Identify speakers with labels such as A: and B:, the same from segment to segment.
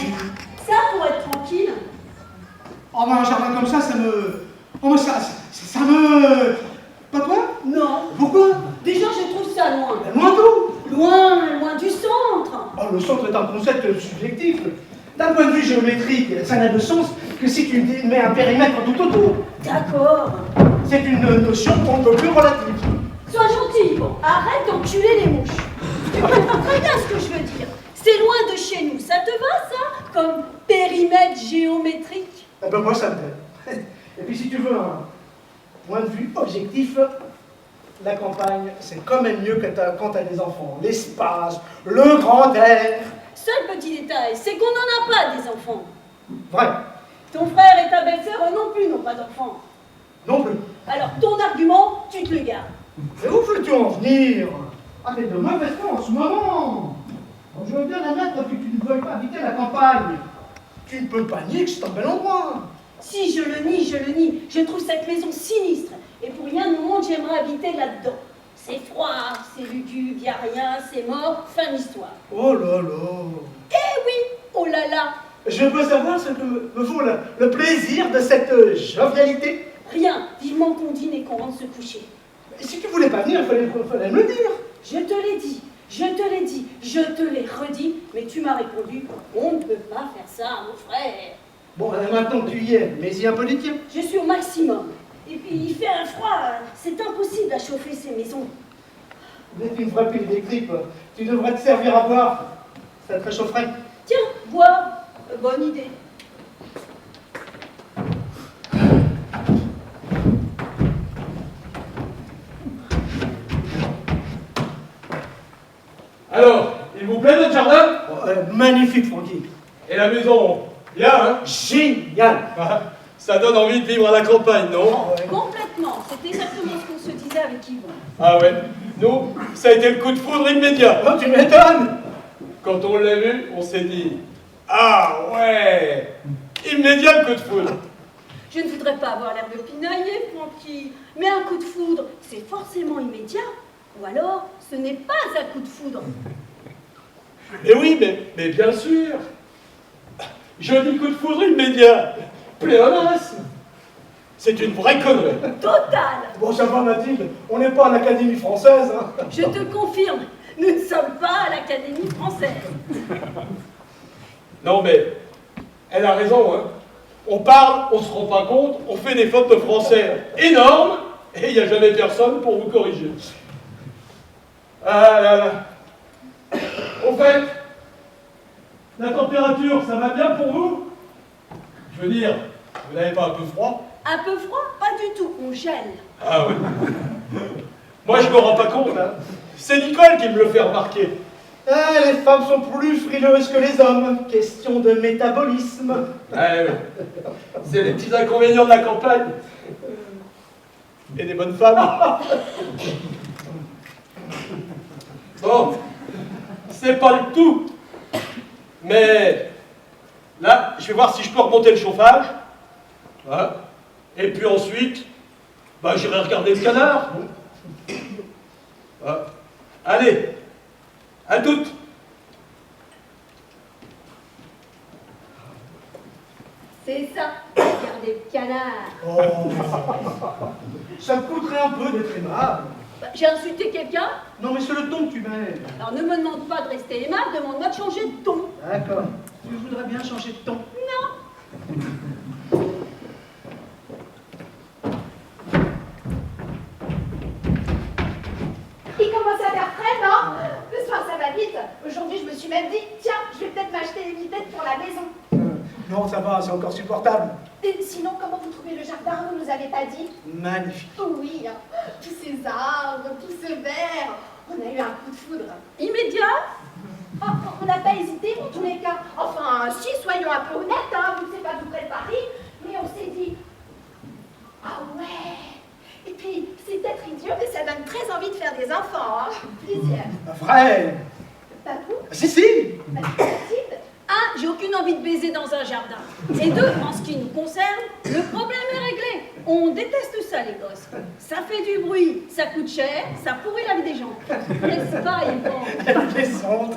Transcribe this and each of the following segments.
A: tranquille.
B: Ça, pour être tranquille.
A: Oh, mais un jardin comme ça me... Oh, mais ça me... Pas toi?
B: Non.
A: Pourquoi?
B: Déjà, je trouve ça loin.
A: Loin d'où?
B: Loin du centre.
A: Oh, le centre est un concept subjectif. D'un point de vue géométrique, ça n'a de sens que si tu mets un périmètre tout autour.
B: D'accord.
A: C'est une notion qu'on ne peut plus relative.
B: Sois gentil, bon. Arrête d'enculer les mouches. Tu comprends très bien ce que je veux dire. C'est loin de chez nous. Ça te va, ça? Comme périmètre géométrique?
A: Eh ben moi, ça me plaît. Et puis si tu veux un point de vue objectif, la campagne, c'est quand même mieux que quand t'as des enfants. L'espace, le grand air.
B: Seul petit détail, c'est qu'on n'en a pas des enfants.
A: Vrai.
B: Ton frère et ta belle-sœur, eux non plus, n'ont pas d'enfants.
A: Non plus.
B: Alors, ton argument, tu te le gardes.
A: Mais où veux-tu en venir? Ah, mais de mauvaise foi en ce moment. Je veux bien admettre que tu ne veuilles pas habiter la campagne. Tu ne peux pas nier que c'est un bel endroit.
B: Si je le nie, je le nie. Je trouve cette maison sinistre. Et pour rien au monde, j'aimerais habiter là-dedans. C'est froid, c'est lugubre, y a rien, c'est mort, fin d'histoire.
A: Oh là là.
B: Eh oui, oh là là.
A: Je peux savoir ce que me vaut le plaisir de cette jovialité?
B: Rien, vivement qu'on dîne et qu'on rentre se coucher.
A: Si tu voulais pas venir, il fallait me le dire.
B: Je te l'ai dit, je te l'ai dit, je te l'ai redit, mais tu m'as répondu, on ne peut pas faire ça à mon frère.
A: Bon, maintenant que tu y es, mais y un peu les tiens.
B: Je suis au maximum. Et puis il fait un froid, c'est impossible à chauffer ces maisons.
A: Dès une vraie pile électrique, tu devrais te servir à boire. Ça te réchaufferait.
B: Tiens, bois, bonne idée.
C: Alors, il vous plaît notre jardin?
A: Magnifique, Francky.
C: Et la maison? Bien, hein?
A: Génial.
C: Ça donne envie de vivre à la campagne, non?
B: Complètement, c'est exactement ce qu'on se disait avec Yvon.
C: Ah ouais. Nous, ça a été le coup de foudre immédiat.
A: Oh, tu m'étonnes.
C: Quand on l'a vu, on s'est dit, ah ouais, immédiat le coup de foudre.
B: Je ne voudrais pas avoir l'air de pinailler, Francky, mais un coup de foudre, c'est forcément immédiat. Ou alors, ce n'est pas un coup de foudre.
C: Mais oui, mais bien sûr. Je dis coup de foudre immédiat. Pléonasme. C'est une vraie connerie.
B: Total.
A: Bon, ça va, Mathilde. On n'est pas à l'Académie française. Hein.
B: Je te confirme, nous ne sommes pas à l'Académie française.
C: Non, mais elle a raison, hein. On parle, on se rend pas compte, on fait des fautes de français énormes, et il n'y a jamais personne pour vous corriger. Ah là là. Au fait, la température, ça va bien pour vous? Je veux dire, vous n'avez pas un peu froid?
B: Un peu froid? Pas du tout, on gèle.
C: Ah oui. Moi, je me rends pas compte, hein. C'est Nicole qui me le fait remarquer.
A: Ah, les femmes sont plus frileuses que les hommes. Question de métabolisme.
C: Ouais, ouais. C'est les petits inconvénients de la campagne. Et des bonnes femmes. Bon, c'est pas le tout. Mais là, je vais voir si je peux remonter le chauffage. Hein. Et puis ensuite, bah, j'irai regarder le canard. Hein. Allez, à toutes.
B: C'est ça, regardez le canard.
A: Oh. Ça me coûterait un peu d'être aimable.
B: Bah, j'ai insulté quelqu'un?
A: Non, mais c'est le ton que tu mets.
B: Alors ne me demande pas de rester aimable, demande-moi de changer de ton.
A: D'accord. Tu voudrais bien changer de ton.
B: Non.
D: Il commence à faire frais, non? Le soir, ça va vite. Aujourd'hui, je me suis même dit, tiens, je vais peut-être m'acheter une tête pour la maison.
A: Non, ça va, c'est encore supportable.
D: Et sinon, comment vous trouvez le jardin? Vous nous avez pas dit?
A: Magnifique.
D: Oui, hein. Tous ces arbres, tout ce vert. On a eu un coup de foudre.
B: Immédiat?
D: Oh, on n'a pas hésité en tous les cas. Enfin, si, soyons un peu honnêtes, hein. Vous ne savez pas tout près de Paris. Mais on s'est dit, ah ouais. Et puis, c'est peut-être idiot, mais ça donne très envie de faire des enfants, hein. Plaisir.
A: Vrai.
D: Pas vous?
A: Si, si.
D: Mathilde?
B: Un, j'ai aucune envie de baiser dans un jardin. Et deux, en ce qui nous concerne, le problème est réglé. On déteste ça, les gosses. Ça fait du bruit, ça coûte cher, ça pourrit la vie des gens. N'est-ce pas, Yvon?
A: Elle plaisante.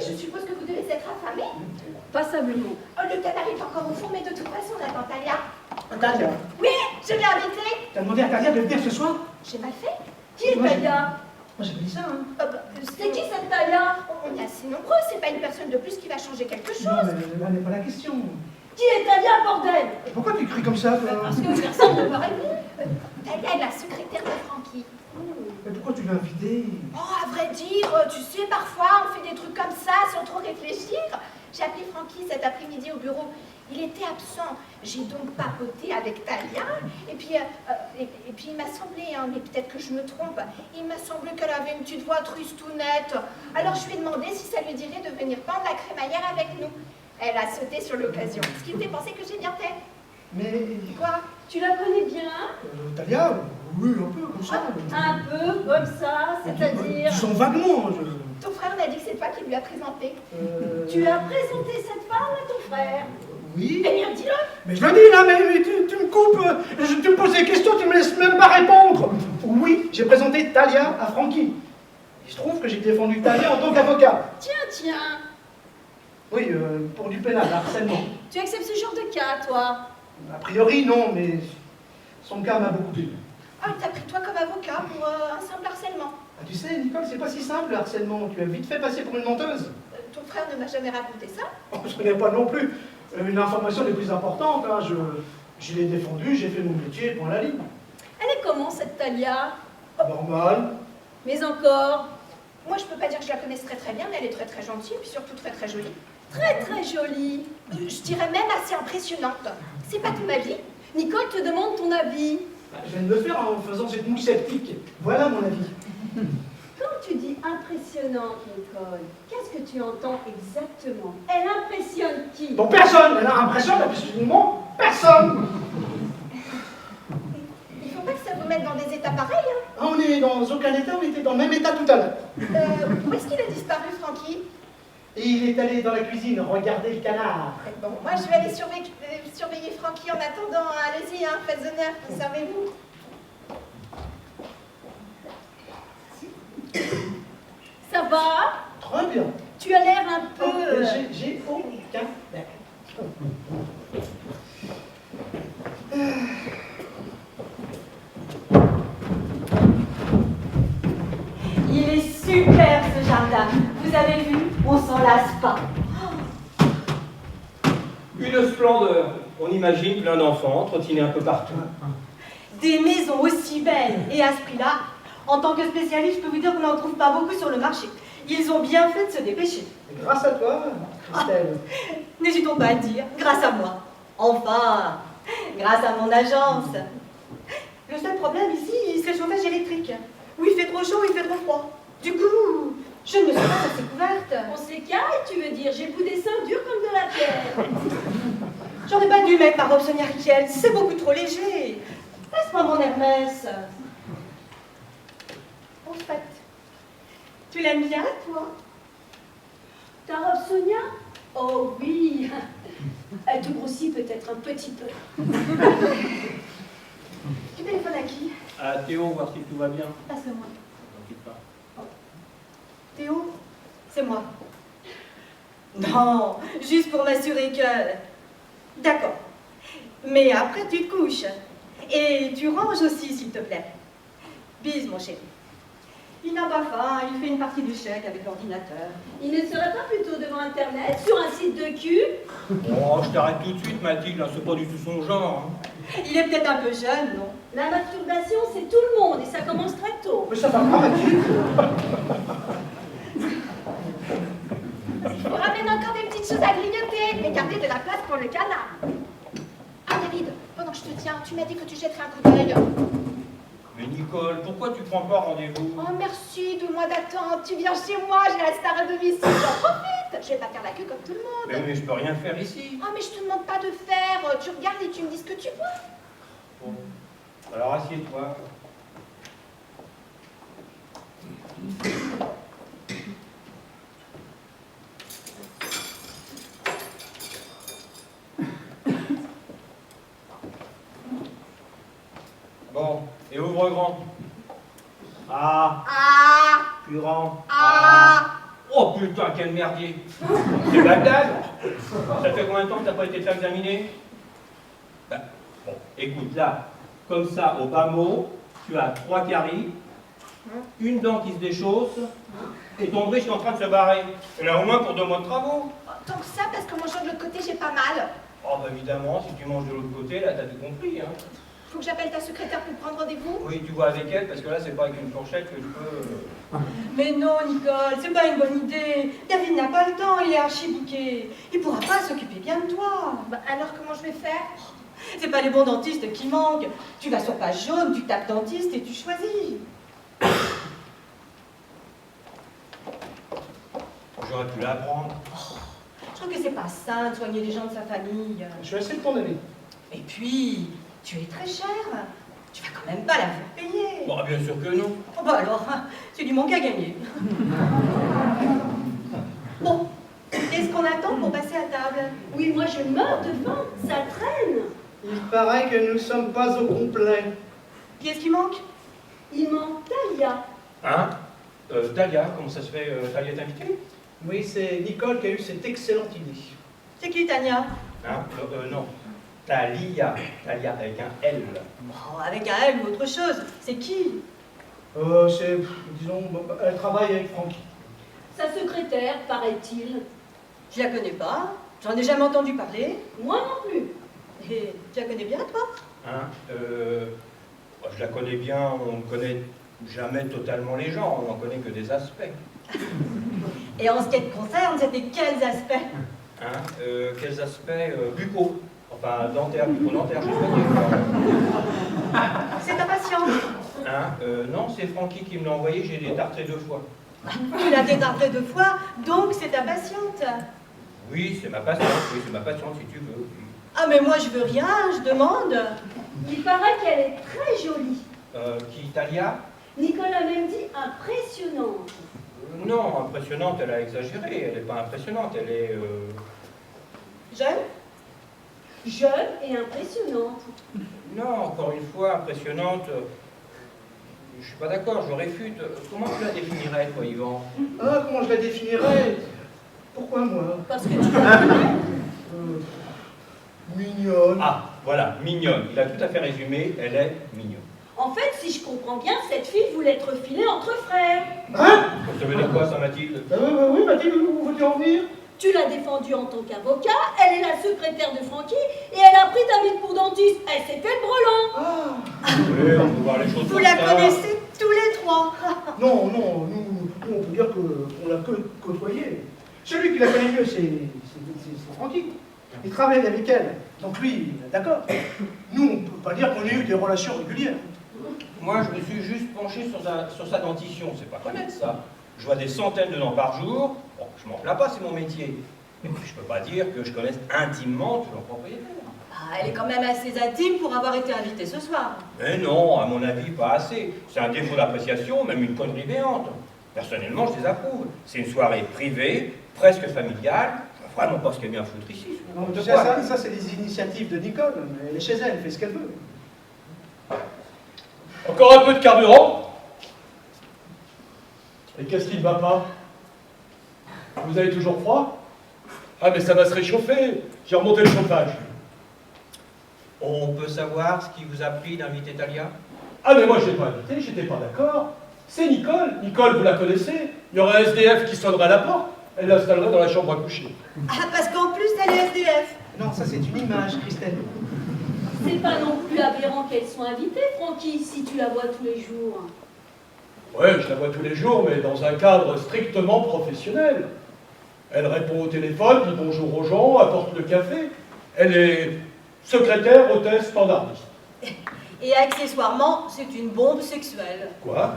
D: je suppose que vous devez être affamée.
B: Passablement.
D: Oh, le canard est encore au four, mais de toute façon, on attend Talia.
A: Talia,
D: Oui, je l'ai invitée.
A: t'as demandé à Talia de venir ce soir?
D: J'ai mal fait.
B: Qui est
A: Moi, j'ai-
B: Talia?
A: Moi, j'ai pas dit ça, hein.
B: C'est qui cette Talia?
D: On est assez nombreux, c'est pas une personne de plus qui va changer quelque chose.
A: Non, mais là n'est pas la question.
B: Qui est Talia, bordel?
A: Pourquoi tu cries comme ça, toi?
B: Parce que personne ne me répond.
D: Talia est la secrétaire de Francky.
A: Mais pourquoi tu l'as invitée?
D: Oh, à vrai dire, tu sais, parfois, on fait des trucs comme ça sans trop réfléchir. J'ai appelé Francky cet après-midi au bureau. Il était absent. J'ai donc papoté avec Talia. Et puis il m'a semblé, hein, mais peut-être que je me trompe, il m'a semblé qu'elle avait une petite voix tristounette. Alors je lui ai demandé si ça lui dirait de venir pendre la crémaillère avec nous. Elle a sauté sur l'occasion, ce qui me fait penser que j'ai bien fait.
A: Mais...
D: Quoi?
B: Tu la connais bien?
A: Talia? Oui, un peu, comme ça.
B: Un peu, comme ça, c'est-à-dire...
A: Tu sens vaguement,
D: Ton frère m'a dit que c'est toi qui lui as présenté.
B: Tu as présenté cette femme à ton frère?
A: Oui.
D: Eh bien, dis-le.
A: Mais je le dis là, mais tu me coupes, tu me poses des questions, tu me laisses même pas répondre. Oui, j'ai présenté Talia à Francky. Il se trouve que j'ai défendu Talia en tant qu'avocat.
B: Tiens.
A: Oui, pour du pénal, harcèlement.
B: Tu acceptes ce genre de cas, toi?
A: A priori, non, mais son cas m'a beaucoup plu.
D: Ah, il t'a pris toi comme avocat pour un simple harcèlement.
A: Ah, tu sais, Nicole, c'est pas si simple le harcèlement. Tu as vite fait passer pour une menteuse.
D: Ton frère ne m'a jamais raconté ça.
A: Oh, ce n'est pas non plus une information des plus importantes. Hein. Je l'ai défendu, j'ai fait mon métier, point à la ligne.
B: Elle est comment, cette Talia?
A: Normal.
B: Mais encore,
D: Moi, je peux pas dire que je la connaisse très bien, mais elle est très gentille, puis surtout très jolie.
B: très jolie.
D: Je dirais même assez impressionnante. C'est pas ton avis?
B: Nicole te demande ton avis.
A: Je viens de le faire en faisant cette moue sceptique. Voilà mon avis.
B: Quand tu dis impressionnante, Nicole, qu'est-ce que tu entends exactement? Elle impressionne qui?
A: Bon, personne. Elle a l'impression absolument personne.
D: Il faut pas que ça vous mette dans des états pareils, hein.
A: Ah, on est dans aucun état, on était dans le même état tout à l'heure.
D: Où est-ce qu'il a disparu, Francky?
A: Et il est allé dans la cuisine regarder le canard.
D: Bon, moi, je vais aller surveiller Francky en attendant. Allez-y, hein, faites honneur, servez-vous.
B: Ça va?
A: Très bien.
B: Tu as l'air un
A: Oh,
B: peu...
A: j'ai aucun bec.
E: Il est super ce jardin. Vous avez vu, on s'en lasse pas.
C: Une splendeur. On imagine plein d'enfants trottiner un peu partout.
E: Des maisons aussi belles et à ce prix-là, en tant que spécialiste, je peux vous dire qu'on n'en trouve pas beaucoup sur le marché. Ils ont bien fait de se dépêcher.
A: Et grâce à toi, Christelle.
E: N'hésitons pas à le dire, grâce à moi. Enfin, grâce à mon agence. Le seul problème ici, c'est le chauffage électrique. Où il fait trop chaud, il fait trop froid. Du coup, je ne me suis pas assez couverte.
B: On s'écarte, tu veux dire? J'ai le bout des seins dur comme de la pierre.
E: J'aurais pas dû mettre ma robe Sonia Riquel, c'est beaucoup trop léger. Laisse-moi mon Hermès. En fait, tu l'aimes bien, toi?
B: Ta robe, Sonia? Oh oui. Elle te grossit peut-être un petit peu.
E: Tu téléphones à qui?
C: À Théo, voir si tout va bien.
E: Passe-le-moi.
C: T'inquiète pas.
E: Théo, c'est moi. Non, juste pour m'assurer que... D'accord. Mais après, tu te couches. Et tu ranges aussi, s'il te plaît. Bise, mon chéri. Il n'a pas faim, il fait une partie d'échecs avec l'ordinateur.
B: Il ne serait pas plutôt devant Internet, sur un site de cul?
C: Oh, je t'arrête tout de suite, Mathilde, là, c'est pas du tout son genre. Hein.
E: Il est peut-être un peu jeune, non?
B: La masturbation, c'est tout le monde et ça commence très tôt.
A: Mais ça va pas, Mathilde.
D: Je vous ramène encore des petites choses à grignoter, mais gardez de la place pour le canard. Ah, David, pendant que je te tiens, tu m'as dit que tu jetterais un coup d'œil.
C: Mais Nicole, pourquoi tu prends pas rendez-vous?
D: Oh, merci, 2 mois d'attente. Tu viens chez moi, j'ai la star à domicile, j'en profite. Je vais pas faire la queue comme tout le monde.
C: Mais je peux rien faire ici.
D: Oh, mais je te demande pas de faire. Tu regardes et tu me dis ce que tu vois.
C: Bon. Alors assieds-toi. Bon, et ouvre grand. Ah,
D: Ah,
C: plus grand.
D: ah.
C: Oh,
F: Oh putain, quel merdier. C'est Bagdad. Ça fait combien de temps que t'as pas été fait examiner? Bah, bon, écoute, là, comme ça, au bas mot, tu as 3 caries, une dent qui se déchausse, et ton bridge est en train de se barrer. Et là, au moins pour 2 mois de travaux.
D: Oh, tant que ça, parce qu'en mangeant de l'autre côté, j'ai pas mal.
F: Oh, bah évidemment, si tu manges de l'autre côté, là, t'as tout compris, hein.
D: Faut que j'appelle ta secrétaire pour prendre rendez-vous?
F: Oui, tu vois avec elle, parce que là, c'est pas avec une fourchette que je peux...
E: Mais non, Nicole, c'est pas une bonne idée. David n'a pas le temps, il est archi-bouqué. Il pourra pas s'occuper bien de toi.
D: Bah, alors comment je vais faire?
E: C'est pas les bons dentistes qui manquent. Tu vas sur page jaune, tu tapes dentiste et tu choisis.
F: J'aurais pu l'apprendre.
E: Je trouve que c'est pas sain de soigner les gens de sa famille.
A: Je suis assez de ton avis.
E: Et puis, tu es très cher. Tu vas quand même pas la faire payer.
F: Bon, bien sûr que non.
E: Oh bah alors, c'est du manque à gagner. Bon, qu'est-ce qu'on attend pour passer à table?
B: Oui, moi je meurs de faim, ça traîne.
A: Il paraît que nous ne sommes pas au complet.
E: Qui est-ce qui manque?
B: Il manque Talia.
F: Hein? Talia, comment ça se fait? Talia est invitée?
A: Oui, c'est Nicole qui a eu cette excellente idée.
E: C'est qui, Tania?
F: Hein? Non. Talia. Talia avec un L.
E: Bon, avec un L ou autre chose. C'est qui?
A: Disons, elle travaille avec Francky.
B: Sa secrétaire, paraît-il.
E: Je la connais pas. J'en ai jamais entendu parler.
B: Moi non plus.
E: Et tu la connais bien, toi?
F: Hein? Je la connais bien, on ne connaît jamais totalement les gens, on n'en connaît que des aspects.
E: Et en ce qui te concerne, c'était quels aspects?
F: Hein? Quels aspects buccaux? Enfin, dentaires, bucco-dentaires, je sais pas dire.
E: C'est ta patiente.
F: Hein? Non, c'est Francky qui me l'a envoyé, j'ai détartré 2 fois.
E: Tu l'as détartré 2 fois, donc c'est ta patiente.
F: Oui, c'est ma patiente, si tu veux.
E: Ah mais moi je veux rien, je demande.
B: Il paraît qu'elle est très jolie.
F: Qui, Talia?
B: Nicole a même dit impressionnante.
F: Non, impressionnante, elle a exagéré, elle n'est pas impressionnante, elle est...
E: Jeune?
B: Jeune et impressionnante.
F: Non, encore une fois, impressionnante, je suis pas d'accord, je réfute. Comment tu la définirais, toi, Yvan?
A: Ah, comment je la définirais? Pourquoi moi?
B: Parce que tu la connais.
A: Mignonne.
F: Ah, voilà, mignonne. Il a tout à fait résumé, elle est mignonne.
B: En fait, si je comprends bien, cette fille voulait être filée entre frères.
A: Hein?
F: Ça veut dire quoi, ça, Mathilde?
A: Oui, Mathilde, où veux-tu en venir?
B: Tu l'as défendue en tant qu'avocat, elle est la secrétaire de Francky, et elle a pris David pour dentiste. Elle s'est fait le brelan.
A: Ah!
F: Oui, on peut voir les choses
E: Vous
F: comme
E: la
F: ça.
E: connaissez tous les 3.
A: Non, nous, on peut dire qu'on l'a côtoyée. Celui qui la connaît mieux, c'est Francky. Il travaille avec elle. Donc lui, d'accord. Nous, on ne peut pas dire qu'on ait eu des relations régulières.
F: Moi, je me suis juste penché sur sa dentition, c'est pas connaître ça. Je vois des centaines de dents par jour, bon, je m'en plains pas, c'est mon métier. Mais je peux pas dire que je connaisse intimement tous leurs propriétaires.
E: Ah, elle est quand même assez intime pour avoir été invitée ce soir.
F: Mais non, à mon avis, pas assez. C'est un défaut d'appréciation, même une connerie béante. Personnellement, je désapprouve. C'est une soirée privée, presque familiale. Je vois vraiment pas ce qu'elle vient foutre ici.
A: Non, tu sais, ça c'est des initiatives de Nicole. Elle est chez elle, elle fait ce qu'elle veut.
C: Encore un peu de carburant. Et qu'est-ce qui ne va pas? Vous avez toujours froid? Ah, mais ça va se réchauffer. J'ai remonté le chauffage.
F: On peut savoir ce qui vous a pris d'inviter Talia?
C: Ah, mais moi, je n'ai pas invité, j'étais pas d'accord. C'est Nicole. Nicole, vous la connaissez. Il y aurait un SDF qui sonnerait à la porte. Elle l'installerait dans la chambre à coucher.
E: Ah, parce qu'en plus, elle est SDF.
A: Non, ça c'est une image, Christelle.
B: C'est pas non plus aberrant qu'elle soit invitée, Francky, si tu la vois tous les jours.
C: Ouais, je la vois tous les jours, mais dans un cadre strictement professionnel. Elle répond au téléphone, dit bonjour aux gens, apporte le café. Elle est secrétaire, hôtesse, standardiste.
E: Et accessoirement, c'est une bombe sexuelle.
C: Quoi?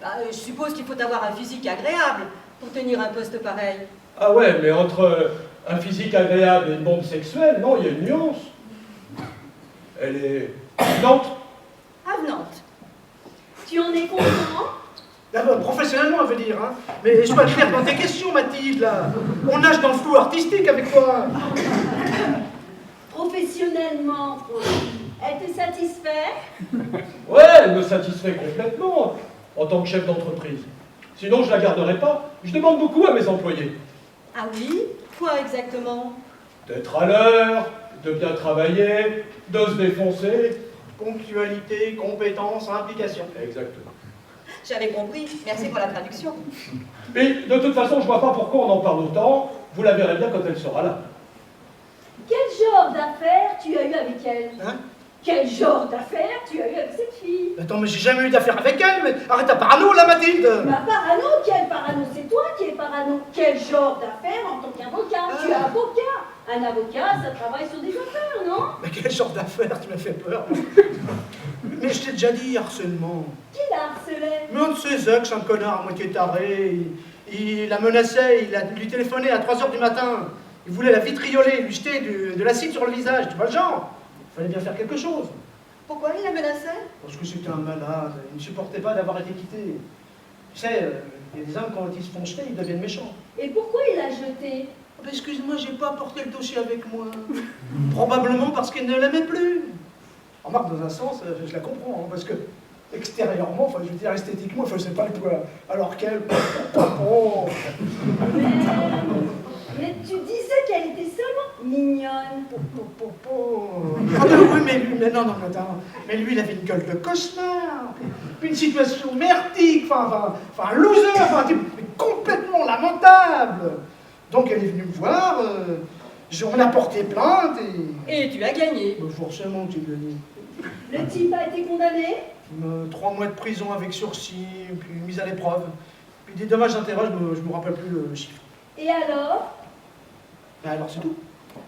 E: Bah, je suppose qu'il faut avoir un physique agréable pour tenir un poste pareil.
C: Ah ouais, mais entre un physique agréable et une bombe sexuelle, non, il y a une nuance. Elle est avenante.
E: Avenante.
B: Tu en es content?
A: D'abord, professionnellement, elle veut dire, hein. Mais sois clair dans tes questions, Mathilde, là. On nage dans le flou artistique avec toi.
B: Professionnellement, Francky, elle te satisfait?
C: Ouais, elle me satisfait complètement en tant que chef d'entreprise. Sinon, je la garderais pas. je demande beaucoup à mes employés.
E: Ah oui? Quoi exactement?
C: D'être à l'heure, de bien travailler, de se défoncer.
A: Ponctualité, compétence, implication.
C: Exactement.
E: J'avais compris. Merci pour la traduction.
C: Mais de toute façon, je vois pas pourquoi on en parle autant. Vous la verrez bien quand elle sera là.
B: Quel genre d'affaires tu as eu avec elle?
A: Hein?
B: Quel genre d'affaires tu as eu avec cette fille?
A: Attends, mais j'ai jamais eu d'affaire avec elle, mais arrête ta parano là, Mathilde!
B: Ma parano, quel parano? C'est toi qui es parano. Quel genre d'affaires en tant qu'avocat? Tu es avocat. Un avocat, ça travaille sur des affaires, non?
A: Mais quel genre d'affaire, tu m'as fait peur. Mais je t'ai déjà dit, harcèlement.
B: Qui la harcelait?
A: Mais un de ces ex, un connard à moitié taré, il la menaçait, lui téléphonait à 3 h du matin. Il voulait la vitrioler, lui jeter de l'acide sur le visage, tu vois le genre? Il fallait bien faire quelque chose.
E: Pourquoi il la menaçait?
A: Parce que c'était un malade, il ne supportait pas d'avoir été quitté. Tu sais, il y a des hommes, quand ils se font jeter, ils deviennent méchants.
B: Et pourquoi il l'a jeté?
A: Oh, ben, excuse-moi, j'ai pas apporté le dossier avec moi. Probablement parce qu'il ne l'aimait plus. Remarque, dans un sens, je la comprends, hein, parce que extérieurement, enfin, je veux dire, esthétiquement, il faisait pas le poids. Alors qu'elle... Oh.
B: Mais tu disais qu'elle était seulement mignonne.
A: Ah ben oui, mais non, attends. Mais lui, il avait une gueule de cauchemar. Puis une situation merdique, enfin, un loser, enfin, complètement lamentable. Donc elle est venue me voir, on a porté plainte
E: Et tu as gagné.
A: Ben, forcément, tu gagné.
B: Le type a été condamné?
A: 3 mois de prison avec sursis, puis mise à l'épreuve. Puis des dommages d'intérêt, je me rappelle plus le chiffre.
B: Et alors?
A: Ben alors c'est tout.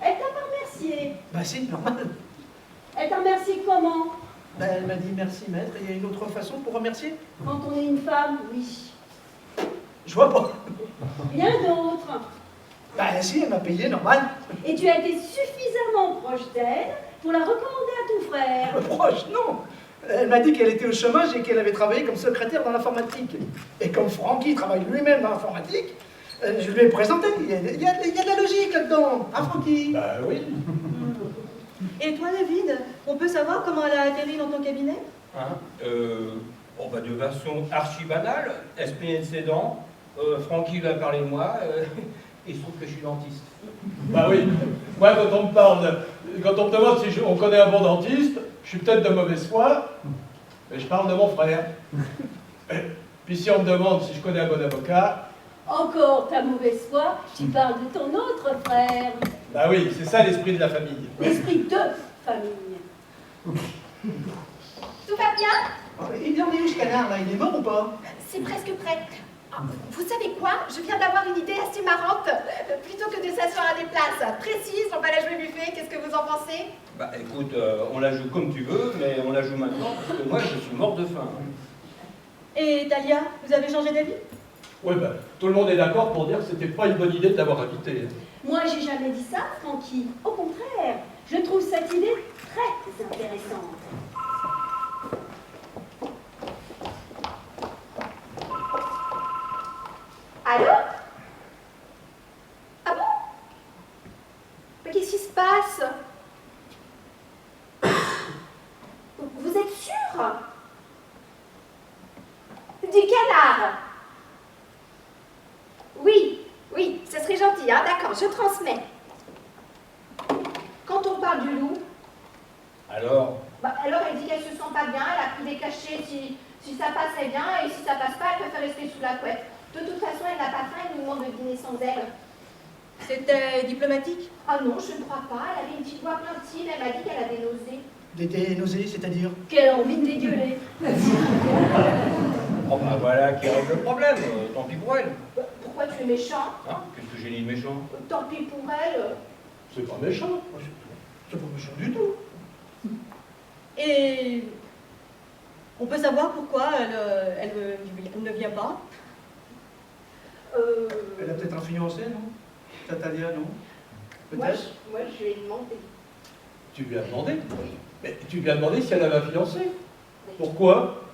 B: Elle t'a pas remercié.
A: Ben si, normal.
B: Elle t'a remercié comment?
A: Ben elle m'a dit merci maître, et il y a une autre façon pour remercier?
B: Quand on est une femme, oui.
A: Je vois pas.
B: Rien d'autre.
A: Ben si, elle m'a payé, normal.
B: Et tu as été suffisamment proche d'elle pour la recommander à ton frère.
A: Proche, non. Elle m'a dit qu'elle était au chômage et qu'elle avait travaillé comme secrétaire dans l'informatique. Et comme Francky travaille lui-même dans l'informatique, je lui ai présenté. Il y a de la logique là-dedans. Hein, Francky?
C: Bah oui.
E: Et toi, David, on peut savoir comment elle a atterri dans ton cabinet?
F: Hein bon, bah, de façon archi banale, elle se plaignait de ses dents, Francky lui a parlé de moi, il se trouve que je suis dentiste.
C: Bah oui. Moi, quand on me demande si on connaît un bon dentiste, je suis peut-être de mauvaise foi, mais je parle de mon frère. Puis si on me demande si je connais un bon avocat...
B: Encore ta mauvaise foi, tu parles de ton autre frère.
C: Bah oui, c'est ça l'esprit de la famille.
B: L'esprit de famille.
D: Tout va bien?
A: Il en est où ce canard là? Il est mort ou pas?
D: C'est presque prêt. Ah, vous savez quoi? Je viens d'avoir une idée assez marrante. Plutôt que de s'asseoir à des places précises, on va la jouer buffet. Qu'est-ce que vous en pensez?
F: Bah écoute, on la joue comme tu veux, mais on la joue maintenant parce que moi je suis mort de faim.
E: Et Talia, vous avez changé d'avis?
C: Ouais, bah, tout le monde est d'accord pour dire que c'était pas une bonne idée de l'avoir invité.
B: Moi, j'ai jamais dit ça, Francky. Au contraire, je trouve cette idée très intéressante.
D: Allô? Ah bon? Mais qu'est-ce qui se passe? Vous êtes sûr? Du canard? Oui, ce serait gentil, hein, d'accord, je transmets. Quand on parle du loup,
F: Alors,
D: alors elle dit qu'elle se sent pas bien, elle a pris des cachets si ça passait bien, et si ça passe pas, elle préfère rester sous la couette. De toute façon, elle n'a pas faim, elle nous demande de dîner sans elle.
E: C'était diplomatique?
D: Ah non, je ne crois pas, elle avait une petite voix plaintive, elle m'a dit qu'elle a des nausées.
A: Des nausées, c'est-à-dire?
B: Quelle envie de dégueuler.
F: oh bah voilà qui règle le problème, tant pis pour elle.
D: Pourquoi tu es méchant?
F: Hein? Qu'est-ce que j'ai dit de méchant?
D: Tant pis pour elle.
C: C'est pas méchant.
A: C'est pas méchant du tout.
E: Et on peut savoir pourquoi elle ne vient pas?
A: Elle a peut-être un fiancé, non? Tatalia, non?
D: Moi,
A: Peut-être?
D: je lui ai demandé.
C: Tu lui as demandé? Mais tu lui as demandé si elle avait un fiancé? Pourquoi?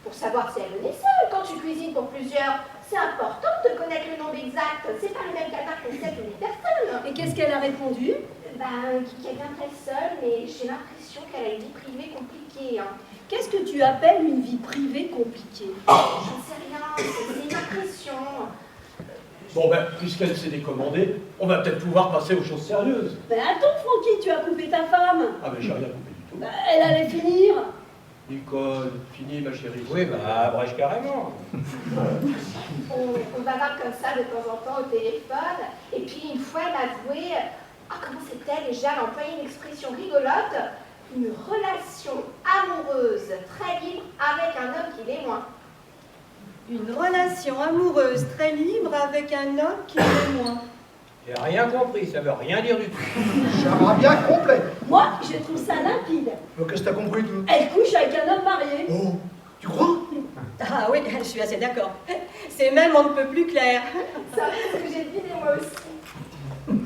D: Pour savoir si elle venait seule. Quand tu cuisines pour plusieurs, c'est important de connaître le nombre exact. C'est pas le même canard que 7 ou 8 personnes.
B: Et qu'est-ce qu'elle a répondu?
D: Ben, qu'elle viendrait seule, mais j'ai l'impression qu'elle a une vie privée compliquée. Hein.
B: Qu'est-ce que tu appelles une vie privée compliquée?
D: J'en sais rien, c'est une impression.
C: Bon ben, puisqu'elle s'est décommandée, on va peut-être pouvoir passer aux choses sérieuses.
B: Ben attends, Francky, tu as coupé ta femme.
C: Ah ben j'ai rien coupé du tout.
B: Ben, elle allait finir.
C: Nicole, fini ma chérie.
F: Oui, bah, brèche carrément.
D: On va voir comme ça de temps en temps au téléphone. Et puis une fois, elle m'a avoué, ah comment c'était déjà, elle employait une expression rigolote, une relation amoureuse très libre avec un homme qui l'est moins.
E: Une relation amoureuse très libre avec un homme qui l'est moins.
F: J'ai rien compris, ça veut rien dire du tout.
A: Charabia complet.
B: Moi, je trouve ça limpide.
A: Qu'est-ce que t'as compris, toi?
B: Elle couche avec un homme marié.
A: Oh, tu crois?
E: Ah oui, je suis assez d'accord. C'est même on ne peut plus clair.
D: Ça, c'est ce que j'ai deviné moi aussi.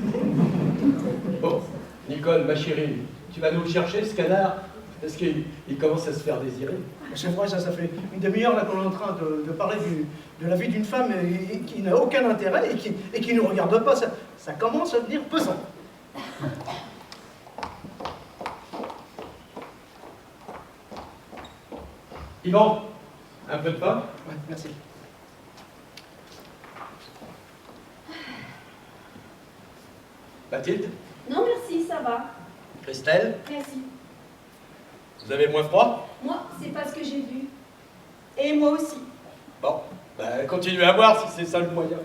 C: Bon, Nicole, ma chérie, tu vas nous le chercher, ce canard? Parce qu'il commence à se faire désirer.
A: C'est vrai, ça fait une demi-heure là qu'on est en train de parler de la vie d'une femme qui n'a aucun intérêt et qui ne nous regarde pas. Ça commence à devenir pesant.
C: Yvan, un peu de pain?
A: Ouais, merci.
C: Mathilde?
B: Non, merci, ça va.
C: Christelle?
B: Merci.
C: Vous avez moins froid?
B: Moi, c'est pas ce que j'ai vu.
E: Et moi aussi.
C: Bon, ben, continuez à boire si c'est ça le moyen.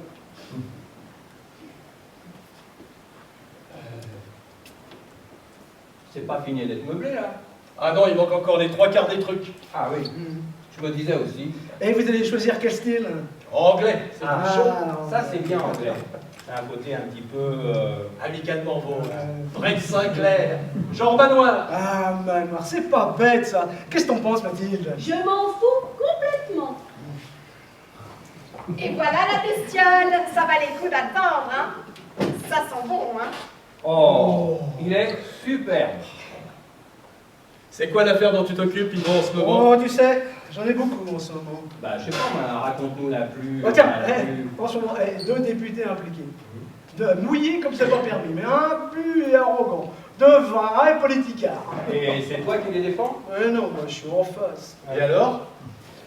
F: C'est pas fini d'être meublé, là.
C: Ah non, il manque encore les 3/4 des trucs.
F: Ah oui, je me disais aussi.
A: Et vous allez choisir quel style?
C: Anglais, c'est
A: Ah.
C: plus chaud.
F: Ça, c'est bien anglais. C'est un côté un petit peu...
C: Amicalement vôtre. Brett Sinclair, Jean Manoir.
A: Ah, manoir, c'est pas bête ça. Qu'est-ce que t'en penses, Mathilde?
B: Je m'en fous complètement.
D: Et voilà la bestiole. Ça valait le coup d'attendre, hein. Ça sent bon, hein.
F: Oh, il est superbe.
C: C'est quoi l'affaire dont tu t'occupes, Yvan, en ce moment?
A: Oh, tu sais, j'en ai beaucoup en ce moment.
F: Bah, je sais pas, moi, raconte-nous la plus...
A: Oh, tiens,
F: la plus-
A: en ce moment, 2 députés impliqués. Mouillés comme c'est pas permis, mais un plus arrogant, devin et politicard.
F: Et c'est toi qui les défends?
A: Non, moi je suis en face.
C: Et alors?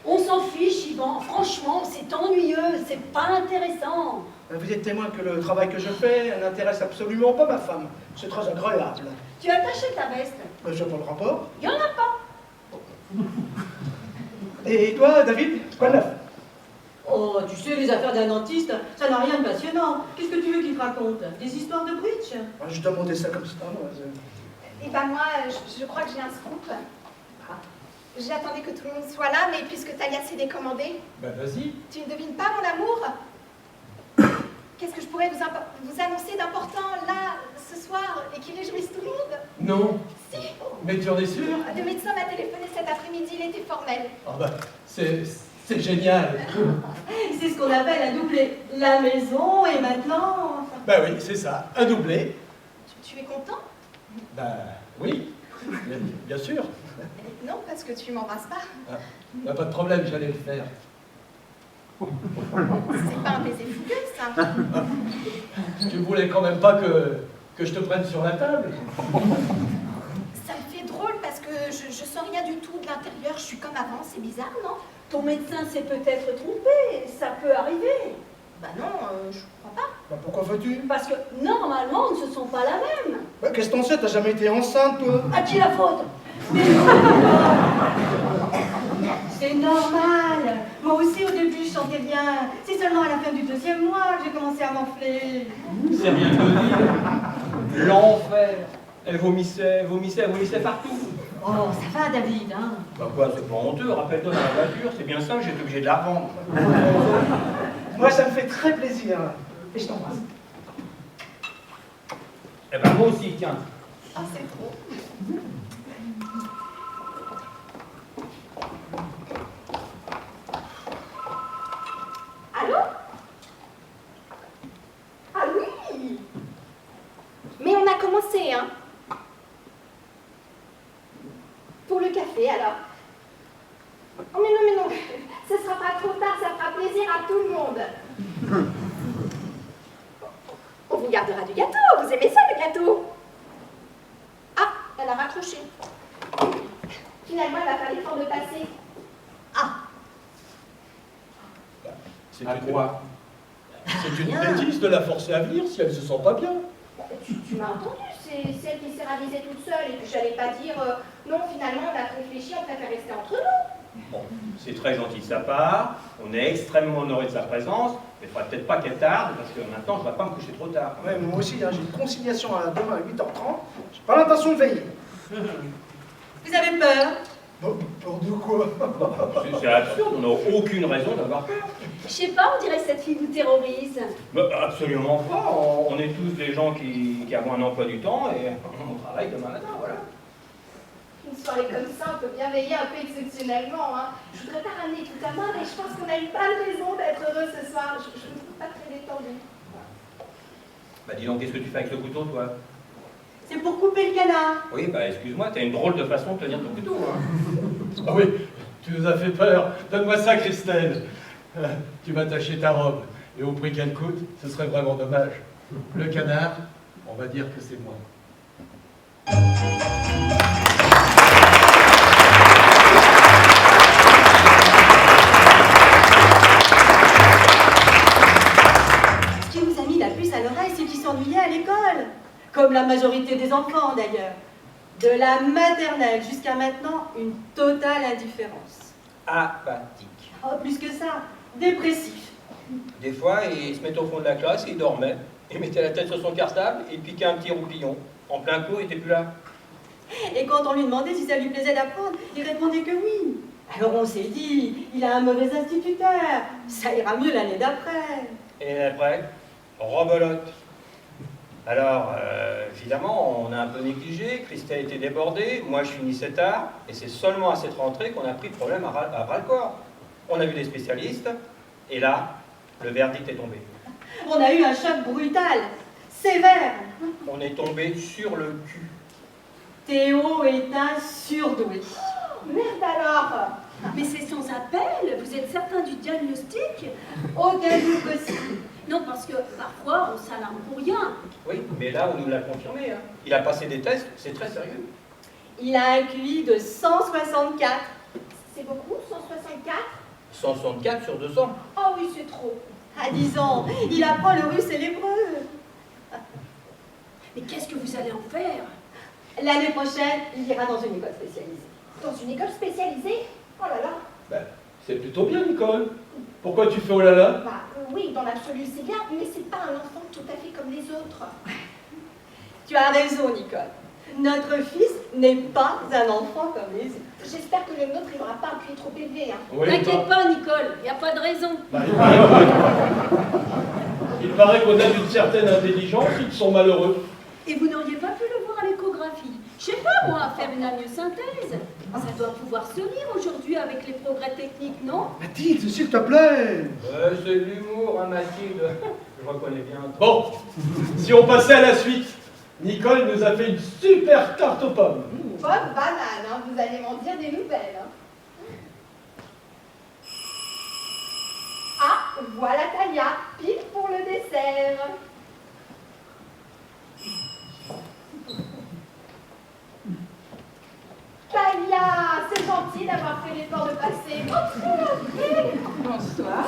B: On s'en fiche, Yvan. Franchement, c'est ennuyeux, c'est pas intéressant.
A: Vous êtes témoin que le travail que je fais n'intéresse absolument pas ma femme. C'est très agréable.
B: Tu as taché ta veste.
A: Je vois le rapport.
B: Il y en a pas.
A: Et toi, David, quoi de neuf?
E: Oh, tu sais, les affaires d'un dentiste, ça n'a rien de passionnant. Qu'est-ce que tu veux qu'il te raconte? Des histoires de bridge?
A: Je dois monter ça comme ça, moi.
D: Et ben moi, je crois que j'ai un scoop. J'attendais que tout le monde soit là, mais puisque Talia s'est décommandée,
C: Bah vas-y.
D: tu ne devines pas, mon amour? Qu'est-ce que je pourrais vous annoncer d'important, là, ce soir, et qui réjouisse tout le monde?
C: Non.
D: Si.
C: Mais tu en es sûr?
D: Le médecin m'a téléphoné cet après-midi, il était formel.
C: Ah bah, c'est génial.
E: C'est ce qu'on appelle un doublé. La maison, et maintenant...
C: Bah oui, c'est ça, un doublé.
D: Tu es content?
C: Bah oui, bien sûr.
D: Non, parce que tu m'embrasses pas.
C: Ah, bah, pas de problème, j'allais le faire.
D: C'est pas un baiser fougueux, ça.
C: Tu voulais quand même pas que je te prenne sur la table?
D: Ça me fait drôle parce que je sens rien du tout de l'intérieur. Je suis comme avant, c'est bizarre, non?
B: Ton médecin s'est peut-être trompé, ça peut arriver.
D: Bah non, je crois pas.
A: Bah, pourquoi veux-tu?
B: Parce que normalement, on ne se sent pas la même.
A: Bah, qu'est-ce que t'en sais? T'as jamais été enceinte, toi?
B: À qui la faute?
E: C'est normal. Moi aussi, au début, je sentais bien. C'est seulement à la fin du 2e mois que j'ai commencé à m'enfler.
F: C'est rien de le dire. L'enfer. Elle vomissait partout.
E: Oh, ça va, David, hein?
F: Bah quoi, c'est pas honteux, rappelle-toi dans la voiture, c'est bien ça que j'étais obligé de la revendre.
A: Moi, ça me fait très plaisir. Et je t'embrasse.
F: Eh ben moi aussi, tiens.
D: Ah, c'est trop. Allô? Ah oui! Mais on a commencé, hein? Pour le café, alors. Oh, mais non, ce sera pas trop tard, ça fera plaisir à tout le monde. On vous gardera du gâteau, vous aimez ça, le gâteau? Ah, elle a raccroché. Finalement, elle va faire l'effort de passer. Ah,
C: C'est
F: À
C: une-
F: quoi?
C: C'est une bêtise de la forcer à venir si elle se sent pas bien.
D: Tu m'as entendu, c'est elle qui s'est ravisée toute seule et puis j'allais pas dire non, finalement on a réfléchi, on préfère rester entre nous.
F: Bon, c'est très gentil de sa part, on est extrêmement honoré de sa présence, mais il ne faudrait peut-être pas qu'elle tarde, parce que maintenant je ne vais pas me coucher trop tard.
A: Ouais, moi aussi, hein, j'ai une conciliation demain à 8h30. J'ai pas l'intention de veiller.
E: Vous avez peur?
A: Peur de quoi?
F: C'est absurde, on n'a aucune raison d'avoir peur.
B: Je sais pas, on dirait que cette fille nous terrorise.
F: Mais absolument pas, on est tous des gens qui avons un emploi du temps et on travaille demain matin, voilà.
D: Une soirée comme ça, on peut bien veiller un peu exceptionnellement. Hein. Je voudrais pas ramener tout à main, mais je pense qu'on a une bonne raison d'être heureux ce soir. Je ne me trouve pas très détendue.
F: Bah dis donc, qu'est-ce que tu fais avec le couteau, toi?
E: C'est pour couper le canard.
F: Oui, bah excuse-moi, t'as une drôle de façon de tenir ton couteau, hein.
C: Ah oui, tu nous as fait peur. Donne-moi ça, Christelle. Tu vas tâcher ta robe. Et au prix qu'elle coûte, ce serait vraiment dommage. Le canard, on va dire que c'est moi.
E: Ce qui vous a mis la puce à l'oreille, c'est qu'il s'ennuyait à l'école. Comme la majorité des enfants, d'ailleurs. De la maternelle jusqu'à maintenant, une totale indifférence.
F: Apathique.
E: Oh, plus que ça, dépressif.
F: Des fois, il se mettait au fond de la classe et il dormait. Il mettait la tête sur son cartable et piquait un petit roupillon. En plein cours, il n'était plus là.
E: Et quand on lui demandait si ça lui plaisait d'apprendre, il répondait que oui. Alors on s'est dit, il a un mauvais instituteur, ça ira mieux l'année d'après.
F: Et après, rebelote. Alors, évidemment, on a un peu négligé, Christelle était débordée, moi je finissais tard, et c'est seulement à cette rentrée qu'on a pris le problème à bras-le-corps. On a vu des spécialistes, et là, le verdict est tombé.
E: On a eu un choc brutal, sévère.
F: On est tombé sur le cul.
E: Théo est un surdoué.
D: Merde alors!
B: Mais c'est sans appel, vous êtes certain du diagnostic?
E: Aucun doute possible.
B: Non, parce que parfois on s'alarme pour rien.
F: Oui, mais là, on nous l'a confirmé. Hein. Il a passé des tests, c'est très sérieux.
E: Il a un QI de 164.
D: C'est beaucoup, 164?
F: 164 sur 200.
D: Oh oui, c'est trop.
E: À 10 ans, il apprend le russe et l'hébreu.
B: Mais qu'est-ce que vous allez en faire?
E: L'année prochaine, il ira dans une école spécialisée.
D: Dans une école spécialisée? Oh là là.
C: Ben, c'est plutôt bien, Nicole. Pourquoi tu fais oh là là?
D: Bah oui, dans l'absolu c'est bien, mais c'est pas un enfant tout à fait comme les autres.
E: Tu as raison, Nicole. Notre fils n'est pas un enfant comme les autres.
D: J'espère que le nôtre, il n'aura pas un QI trop élevé. Hein.
C: Oui,
B: T'inquiète pas, Nicole, il n'y a pas de raison.
C: Il paraît qu'on a d'une certaine intelligence, ils sont malheureux.
B: Et vous n'auriez pas pu le voir à l'échographie? Je sais pas, moi, faire une amyosynthèse. Ça doit pouvoir se lire aujourd'hui avec les progrès techniques, non?
A: Mathilde, s'il te plaît.
F: C'est de l'humour, hein, Mathilde. Je reconnais bien.
C: Bon, si on passait à la suite, Nicole nous a fait une super tarte aux pommes.
D: Bonne banane, hein, vous allez m'en dire des nouvelles. Hein. Ah, voilà Talia, pile pour le dessert. Talia, c'est gentil d'avoir fait l'effort de passer.
G: Bonsoir.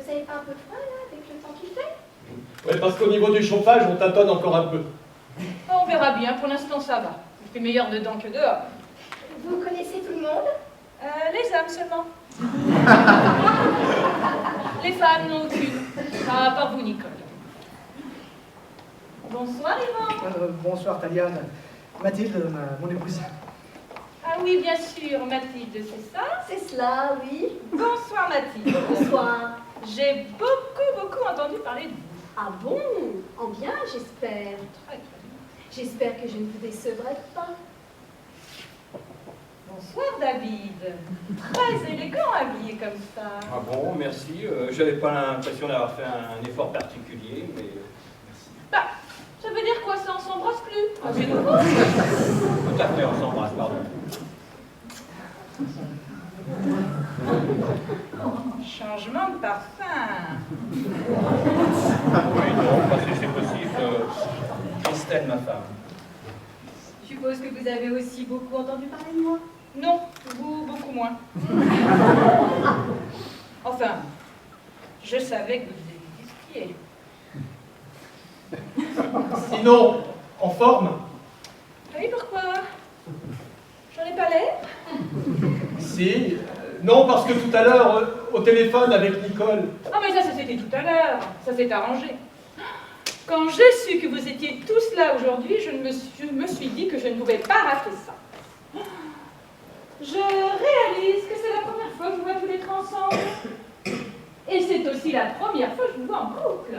D: Vous avez pas un peu froid là, avec le temps qu'il fait?
C: Oui, parce qu'au niveau du chauffage, on tâtonne encore un peu.
G: On verra bien, pour l'instant ça va. Il fait meilleur dedans que dehors.
D: Vous connaissez tout le monde?
G: Les hommes seulement. Les femmes n'ont aucune. À part vous, Nicole. Bonsoir, Yvan.
A: Bonsoir, Talia. Mathilde, mon épouse.
G: Ah oui, bien sûr, Mathilde, c'est ça?
B: C'est cela, oui.
G: Bonsoir, Mathilde.
B: Bonsoir.
G: J'ai beaucoup entendu parler de vous.
B: Ah bon? En bien, j'espère.
G: Très, très bien.
B: J'espère que je ne vous décevrai pas.
G: Bonsoir, David. Très élégant habillé comme ça.
F: Ah bon, merci. J'avais pas l'impression d'avoir fait un effort particulier, mais merci.
G: Bah, ça veut dire quoi ça? On s'embrasse plus? Ah, c'est nouveau.
F: Tout à fait, on s'embrasse, pardon.
G: Changement de parfum.
F: Oui, non, parce que c'est possible. Christelle, ma femme.
E: Je suppose que vous avez aussi beaucoup entendu parler de moi.
G: Non, vous, beaucoup moins. Enfin, je savais que vous existiez.
C: Sinon, en forme?
G: Ah oui, pourquoi? J'en ai pas l'air?
C: Si. Non, parce que tout à l'heure, au téléphone avec Nicole.
G: Ah mais ça c'était tout à l'heure, ça s'est arrangé. Quand j'ai su que vous étiez tous là aujourd'hui, je me suis dit que je ne pouvais pas rater ça. Je réalise que c'est la première fois que je vous vois tous les trois ensemble. Et c'est aussi la première fois que je vous vois en couple.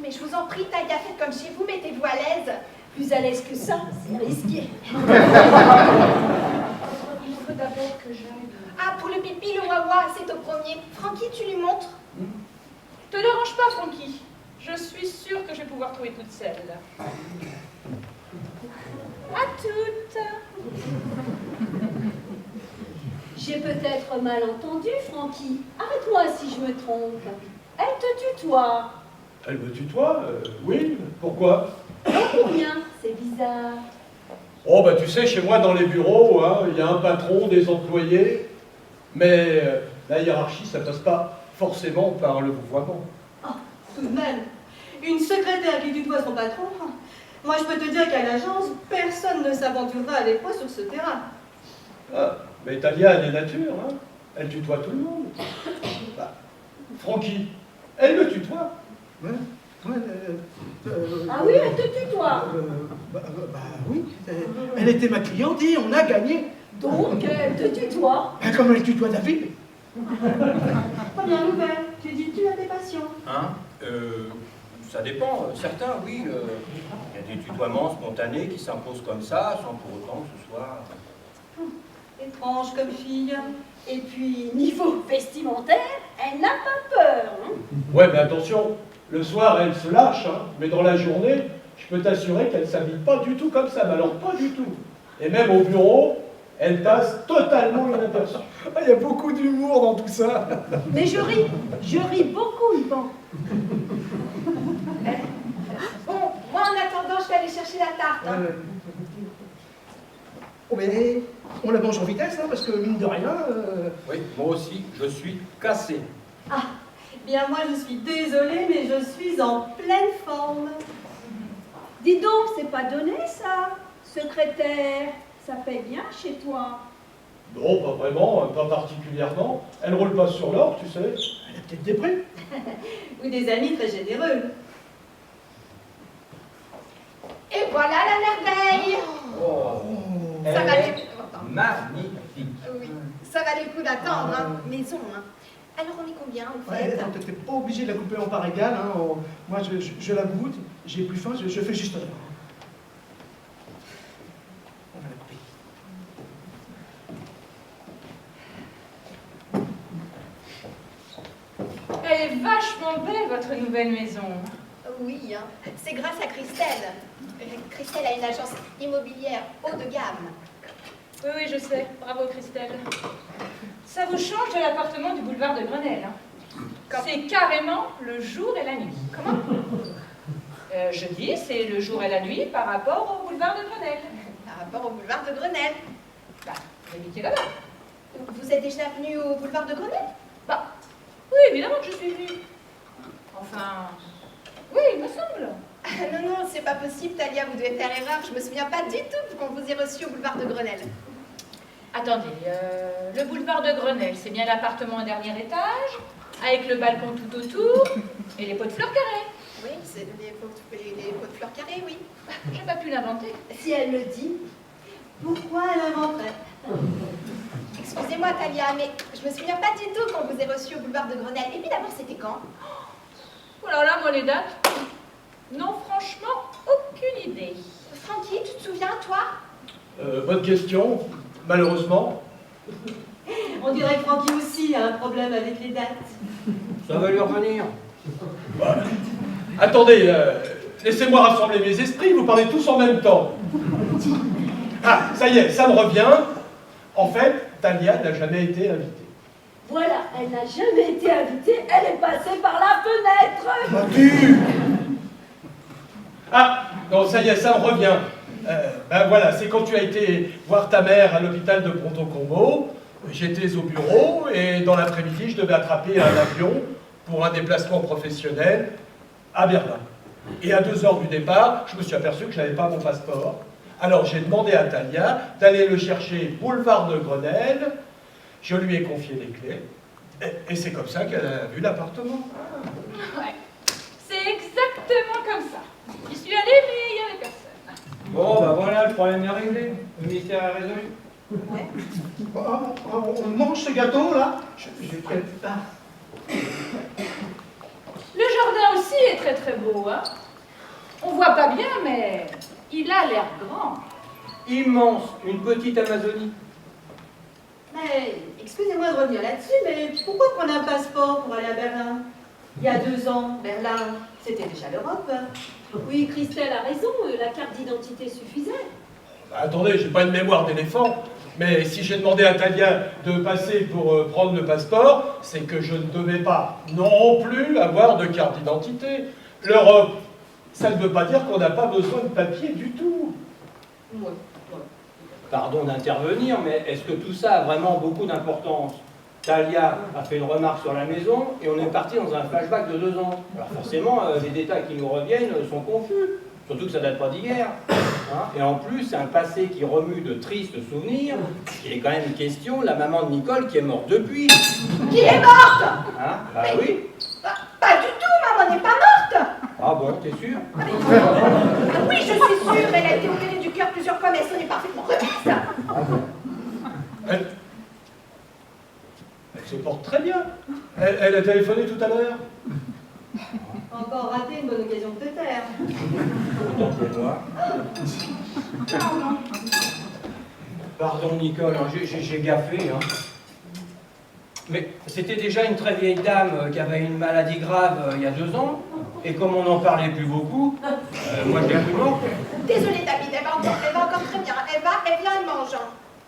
D: Mais je vous en prie, Talia, faites comme chez vous, mettez-vous à l'aise.
B: Plus à l'aise que ça, c'est risqué.
G: Il faut d'abord que j'aille.
D: Ah, pour le pipi, le wawa, c'est au premier. Francky, tu lui montres?
G: Te dérange pas, Francky. Je suis sûre que je vais pouvoir trouver toute seule. À toutes.
B: J'ai peut-être mal entendu, Francky. Arrête-moi si je me trompe. Elle te tutoie.
C: Elle me tutoie? Oui. Pourquoi?
B: Non, pour rien. C'est bizarre.
C: Oh, bah tu sais, chez moi, dans les bureaux, hein, il y a un patron, des employés, mais la hiérarchie, ça passe pas forcément par le vouvoiement.
E: Oh, tout de même, une secrétaire qui tutoie son patron. Moi, je peux te dire qu'à l'agence, personne ne s'aventurera avec moi sur ce terrain.
C: Ah, mais Talia, elle est nature, hein. Elle tutoie tout le monde. Bah, Francky, elle me tutoie.
A: Ouais, ouais,
B: Ah oui, elle te tutoie.
A: Bah oui, elle était ma cliente et on a gagné.
B: Donc, elle te tutoie.
A: Bah, comme elle tutoie David.
E: Première nouvelle, tu dis-tu à tes patients?
F: Hein? Ça dépend. Certains, oui. Il y a des tutoiements spontanés qui s'imposent comme ça, sans pour autant que ce soit...
E: Étrange comme fille.
B: Et puis, niveau vestimentaire, elle n'a pas peur. Hein.
C: Ouais, mais attention, le soir, elle se lâche, hein, mais dans la journée, je peux t'assurer qu'elle ne s'habille pas du tout comme ça, mais alors pas du tout. Et même au bureau, elle passe totalement inaperçue.
A: Ah, il y a beaucoup d'humour dans tout ça.
B: Mais je ris beaucoup, Yvan.
D: Bon, moi, en attendant, je vais aller chercher la tarte. Hein.
A: Oh, mais on la mange en vitesse, hein, parce que mine de rien...
F: Oui, moi aussi, je suis cassé.
E: Ah, bien moi je suis désolée, mais je suis en pleine forme.
B: Dis donc, c'est pas donné ça, secrétaire. Ça fait bien chez toi.
C: Non, pas vraiment, pas particulièrement. Elle roule pas sur l'or, tu sais.
A: Elle a peut-être des prix.
E: Ou des amis très généreux.
D: Et voilà la merveille.
F: Oh,
D: Ça
F: elle
D: valait...
F: est magnifique.
D: Oui, ça valait le coup d'attendre, hein. Maison, hein. Alors on est combien, en fait?
A: Ouais, attends, t'es pas obligé de la couper en parts égales. Hein. Moi, je la goûte, j'ai plus faim, je fais juste... On va la couper.
G: Elle est vachement belle, votre nouvelle maison.
D: Oui, hein. C'est grâce à Christelle. Christelle a une agence immobilière haut de gamme.
G: Oui, oui, je sais. Bravo, Christelle. Ça vous change de l'appartement du boulevard de Grenelle. Hein. C'est carrément le jour et la nuit. Comment? Je dis, c'est le jour et la nuit par rapport au boulevard de Grenelle.
D: Par rapport au boulevard de Grenelle.
G: Bah, vous habitez là-bas.
D: Vous êtes déjà venu au boulevard de Grenelle?
G: Bah, oui, évidemment que je suis venue. Enfin, oui, il me semble.
D: Non, non, c'est pas possible, Talia, vous devez faire erreur. Je me souviens pas du tout qu'on vous ait reçu au boulevard de Grenelle.
G: Attendez, le boulevard de Grenelle, c'est bien l'appartement au dernier étage, avec le balcon tout autour, et les pots de fleurs carrés.
D: Oui, c'est les pots de fleurs carrés, oui.
G: J'ai pas pu l'inventer.
B: Si elle le dit.
E: Pourquoi elle inventerait?
D: Excusez-moi, Talia, mais je me souviens pas du tout qu'on vous ait reçu au boulevard de Grenelle. Et puis d'abord, c'était quand?
G: Oh là là, moi les dates. Non, franchement, aucune idée.
D: Francky, tu te souviens, toi?
C: Bonne question, malheureusement.
E: On dirait que Francky aussi a un problème avec les dates.
F: Ça va lui revenir.
C: Bah, attendez, laissez-moi rassembler mes esprits, vous parlez tous en même temps. Ah, ça y est, ça me revient. En fait, Talia n'a jamais été invitée.
B: Voilà, elle n'a jamais été invitée, elle est passée par la fenêtre.
A: Bah, tu...
C: Ah, Non, ça y est, ça me revient. Ben voilà, c'est quand tu as été voir ta mère à l'hôpital de Ponto-Combo. J'étais au bureau et dans l'après-midi, je devais attraper un avion pour un déplacement professionnel à Berlin. Et à 2 heures du départ, je me suis aperçu que je n'avais pas mon passeport. Alors j'ai demandé à Talia d'aller le chercher boulevard de Grenelle. Je lui ai confié les clés. Et c'est comme ça qu'elle a vu l'appartement.
G: Ouais, c'est exactement comme ça. J'y suis allée, mais il n'y avait personne.
F: Bon, bah voilà, le problème est réglé. Le mystère est résolu.
A: On mange ce gâteau là? J'ai pris pas.
G: Le jardin aussi est très très beau, hein. On voit pas bien, mais il a l'air grand.
F: Immense, une petite Amazonie.
E: Mais, excusez-moi de revenir là-dessus, mais pourquoi prendre un passeport pour aller à Berlin? Il y a 2 ans, Berlin, c'était déjà l'Europe.
B: Oui, Christelle a raison, la carte d'identité suffisait.
C: Bah, attendez, j'ai pas une mémoire d'éléphant. Mais si j'ai demandé à Talia de passer pour prendre le passeport, c'est que je ne devais pas non plus avoir de carte d'identité. L'Europe, ça ne veut pas dire qu'on n'a pas besoin de papier du tout.
E: Oui.
F: Pardon d'intervenir, mais est-ce que tout ça a vraiment beaucoup d'importance? Talia a fait une remarque sur la maison et on est parti dans un flashback de 2 ans. Alors forcément, les détails qui nous reviennent sont confus. Surtout que ça date pas d'hier. Hein, et en plus, c'est un passé qui remue de tristes souvenirs. Il est quand même question de la maman de Nicole qui est morte depuis.
D: Qui est morte?
F: Hein? Bah oui.
D: Pas du tout, maman n'est pas morte.
F: Ah bon, t'es sûr?
D: Oui, je suis sûre, elle a été opérée du cœur plusieurs fois, mais elle s'en est parfaitement remise.
C: Elle se porte très bien. Elle a téléphoné tout à l'heure.
E: Encore raté une bonne occasion de te taire.
F: Autant pour moi. Pardon Nicole, hein, j'ai gaffé. Hein. Mais c'était déjà une très vieille dame qui avait une maladie grave il y a 2 ans. Et comme on n'en parlait plus beaucoup, moi je l'ai plus morte.
D: Désolée David, elle va encore très bien. Elle vient, elle mange.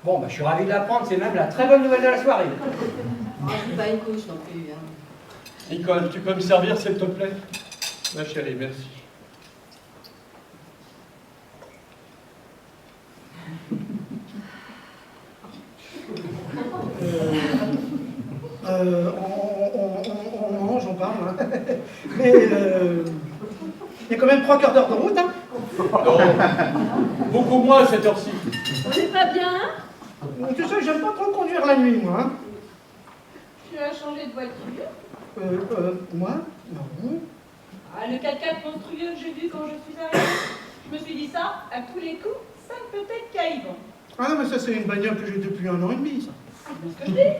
F: Bon, bah, je suis ravi de l'apprendre, c'est même la très bonne nouvelle de la soirée.
E: Ah, je pas une couche non plus. Hein.
C: Nicole, tu peux me servir s'il te plaît? Ma chérie, merci.
A: On mange, on parle. Hein. Mais il y a quand même 3/4 d'heure de route. Hein.
C: Non, beaucoup moins à cette heure-ci.
B: On n'est pas bien?
A: Tu sais, j'aime pas trop conduire la nuit, moi. Hein.
G: Tu as changé de voiture?
A: Moi? Non.
G: Ah, le 4x4 monstrueux que j'ai vu quand je suis arrivée. Je me suis dit ça, à tous les coups, ça ne peut être qu'Aïvon.
A: Ah non, mais ça, c'est une bagnole que j'ai depuis 1 an et demi, ça.
G: C'est ce que je dis.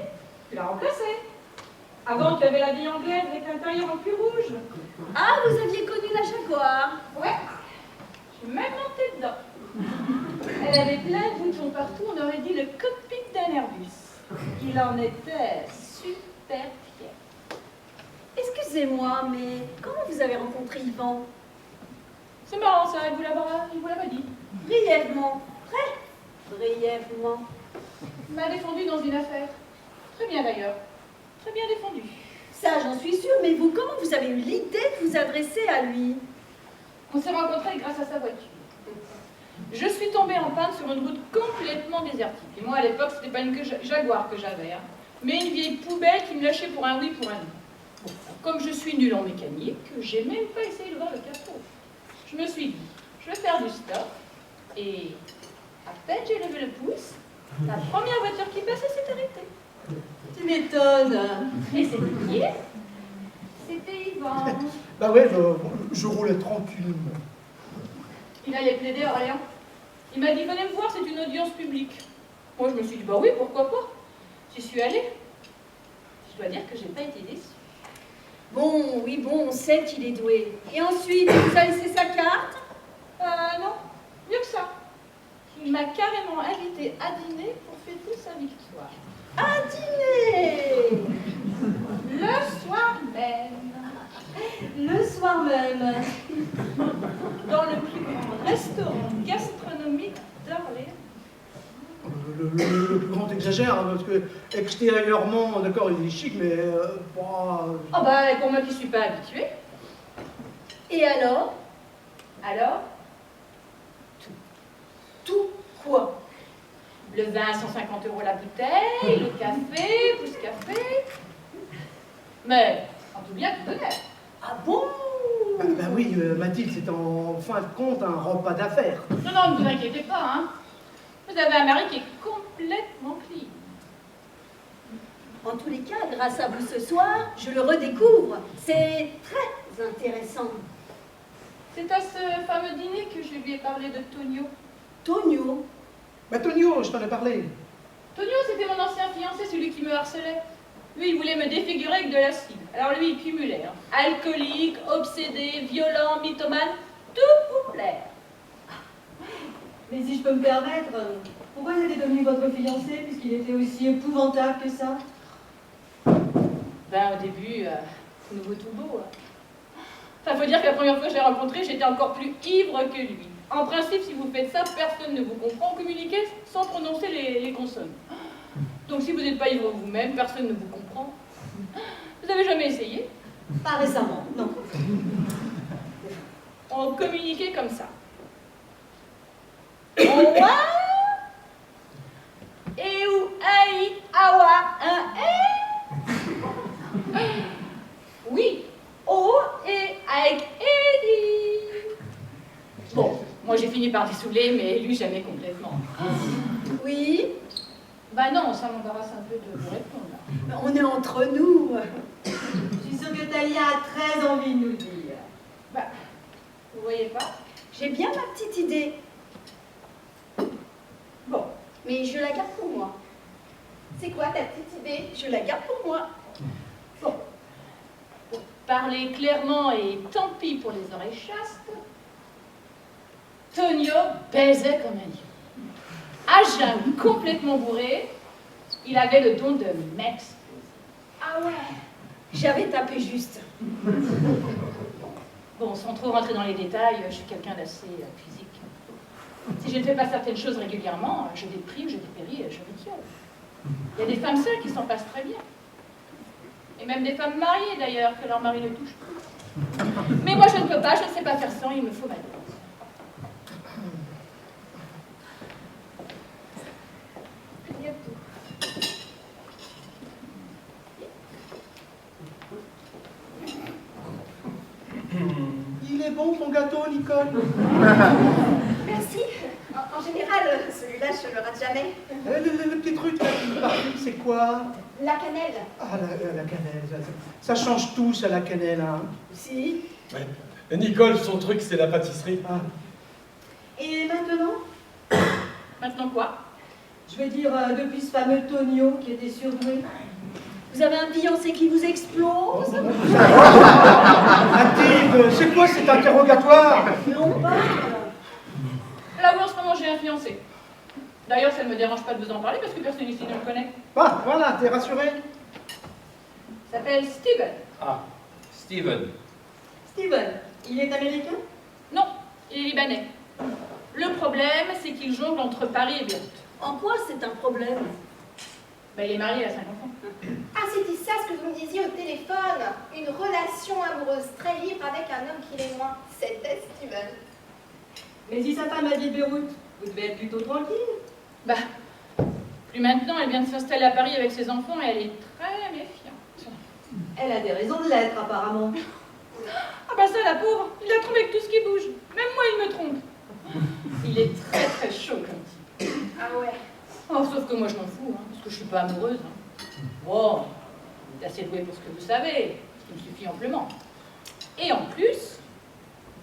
G: Tu l'as remplacée. Avant, tu avais la vieille anglaise avec l'intérieur en cuir rouge.
B: Ah, vous aviez connu la Jaguar?
G: Ouais. Je suis même montée dedans. Elle avait plein de boutons partout, on aurait dit le cockpit d'un Airbus. Il en était super fier.
B: Excusez-moi, mais comment vous avez rencontré Yvan?
G: C'est marrant ça, il vous l'a pas dit.
B: Brièvement, très brièvement.
G: Il m'a défendu dans une affaire. Très bien d'ailleurs. Très bien défendu.
B: Ça, j'en suis sûre, mais vous, comment vous avez eu l'idée de vous adresser à lui?
G: On s'est rencontrés grâce à sa voiture. Je suis tombée en panne sur une route complètement désertique. Et moi, à l'époque, c'était pas une Jaguar que j'avais, hein, mais une vieille poubelle qui me lâchait pour un oui, pour un non. Comme je suis nulle en mécanique, j'ai même pas essayé de voir le capot. Je me suis dit, je vais faire du stop, et à peine j'ai levé le pouce, la première voiture qui passait s'est arrêtée.
E: Tu m'étonnes.
G: Et c'était qui? C'était Yvan.
A: Bah ouais, je roulais tranquillement.
G: Il allait plaider Orléans. Il m'a dit, venez me voir, c'est une audience publique. Moi, je me suis dit, bah oui, pourquoi pas. J'y suis allée. Je dois dire que j'ai pas été déçue.
B: Bon, oui, bon, on sait qu'il est doué. Et ensuite, il vous a laissé sa carte?
G: Non, mieux que ça. Il m'a carrément invité à dîner pour fêter sa victoire.
B: À dîner!
G: Le soir même.
E: Le soir même.
G: Dans le plus grand restaurant gastronomique d'Orléans.
A: Le plus grand exagère, hein, parce que extérieurement, d'accord, il est chic, mais pas...
G: Oh bah, pour moi qui suis pas habituée.
B: Et alors?
G: Alors,
B: tout. Tout quoi?
G: Le vin à 150 € la bouteille, le café, plus café. Mais, en tout bien, tout honnête.
B: Ah bon?
A: Bah oui, Mathilde, c'est en fin de compte un repas d'affaires.
G: Non, non, ne vous inquiétez pas, hein. Vous avez un mari qui est complètement clean.
B: En tous les cas, grâce à vous ce soir, je le redécouvre. C'est très intéressant.
G: C'est à ce fameux dîner que je lui ai parlé de Tonio.
B: Tonio,
A: Bah Tonio, je t'en ai parlé.
G: Tonio, c'était mon ancien fiancé, celui qui me harcelait. Lui, il voulait me défigurer avec de l'acide. Alors lui, il cumulait. Hein. Alcoolique, obsédé, violent, mythomane, tout pour plaire.
E: Mais si je peux me permettre, pourquoi il était devenu votre fiancé puisqu'il était aussi épouvantable que ça?
G: Ben, au début, nouveau tout beau. Hein. Enfin, faut dire que la première fois que je l'ai rencontré, j'étais encore plus ivre que lui. En principe, si vous faites ça, personne ne vous comprend. Communiquez sans prononcer les consonnes. Donc si vous n'êtes pas ivre vous-même, personne ne vous comprend. Vous avez jamais essayé?
E: Pas récemment, non.
G: On communiquait comme ça. Owa, et ou aïe, awa, un oui, o et avec Eddie. Bon, moi j'ai fini par dessouler, mais lui jamais complètement.
B: oui,
G: Bah non, ça m'embarrasse un peu de vous répondre là.
B: on est entre nous.
E: Je suis sûre que Talia a très envie de nous le dire.
G: Bah, vous voyez pas?
B: J'ai bien ma petite idée,
G: Bon,
B: mais je la garde pour moi.
D: C'est quoi ta petite idée?
B: Je la garde pour moi.
G: bon. Pour parler clairement et tant pis pour les oreilles chastes, Tonio baisait comme un lion. À jeun, complètement bourré, il avait le don de m'exploser.
B: Ah ouais, j'avais tapé juste.
G: Bon, sans trop rentrer dans les détails, je suis quelqu'un d'assez physique. Si je ne fais pas certaines choses régulièrement, je déprime, je dépéris, je retiole. Il y a des femmes seules qui s'en passent très bien. Et même des femmes mariées d'ailleurs, que leur mari ne touche plus. Mais moi je ne peux pas, je ne sais pas faire sans, il me faut ma dose.
A: Il est bon ton gâteau, Nicole?
D: Merci. En général, celui-là, je le rate jamais.
A: Le petit truc là qui parfume, c'est quoi?
D: La cannelle.
A: Ah, la cannelle, ça change tout, ça, la cannelle, hein.
B: Si,
C: Ouais. Nicole, son truc, c'est la pâtisserie.
A: Ah.
E: Et maintenant?
G: Maintenant quoi?
E: Je veux dire, depuis ce fameux Tonio qui était surdoué.
B: vous avez un fiancé qui vous explose?
A: Mathilde, c'est quoi cet interrogatoire?
B: Non pas.
G: Là où en ce moment j'ai un fiancé. D'ailleurs, ça ne me dérange pas de vous en parler parce que personne ici ne le connaît.
A: Ah, voilà, t'es rassuré?
G: Il s'appelle Steven.
F: Ah, Steven.
E: Steven, il est américain?
G: Non, il est libanais. Le problème, c'est qu'il jongle entre Paris et Beyrouth.
B: En quoi c'est un problème?
G: Ben, il est marié à 5 enfants.
D: Ah, c'était ça ce que vous me disiez au téléphone. Une relation amoureuse très libre avec un homme qui l'est moins. C'était Steven.
E: Mais si sa femme habite Beyrouth, vous devez être plutôt tranquille.
G: Bah, plus maintenant, elle vient de s'installer à Paris avec ses enfants et elle est très méfiante.
E: Elle a des raisons de l'être, apparemment.
G: Ah bah ça, la pauvre, il la trompe avec tout ce qui bouge. Même moi, il me trompe. Il est très très chaud comme type.
D: Ah ouais.
G: Oh, sauf que moi, je m'en fous, hein, parce que je suis pas amoureuse. Hein. Bon, il est assez doué pour ce que vous savez, ce qui me suffit amplement. Et en plus,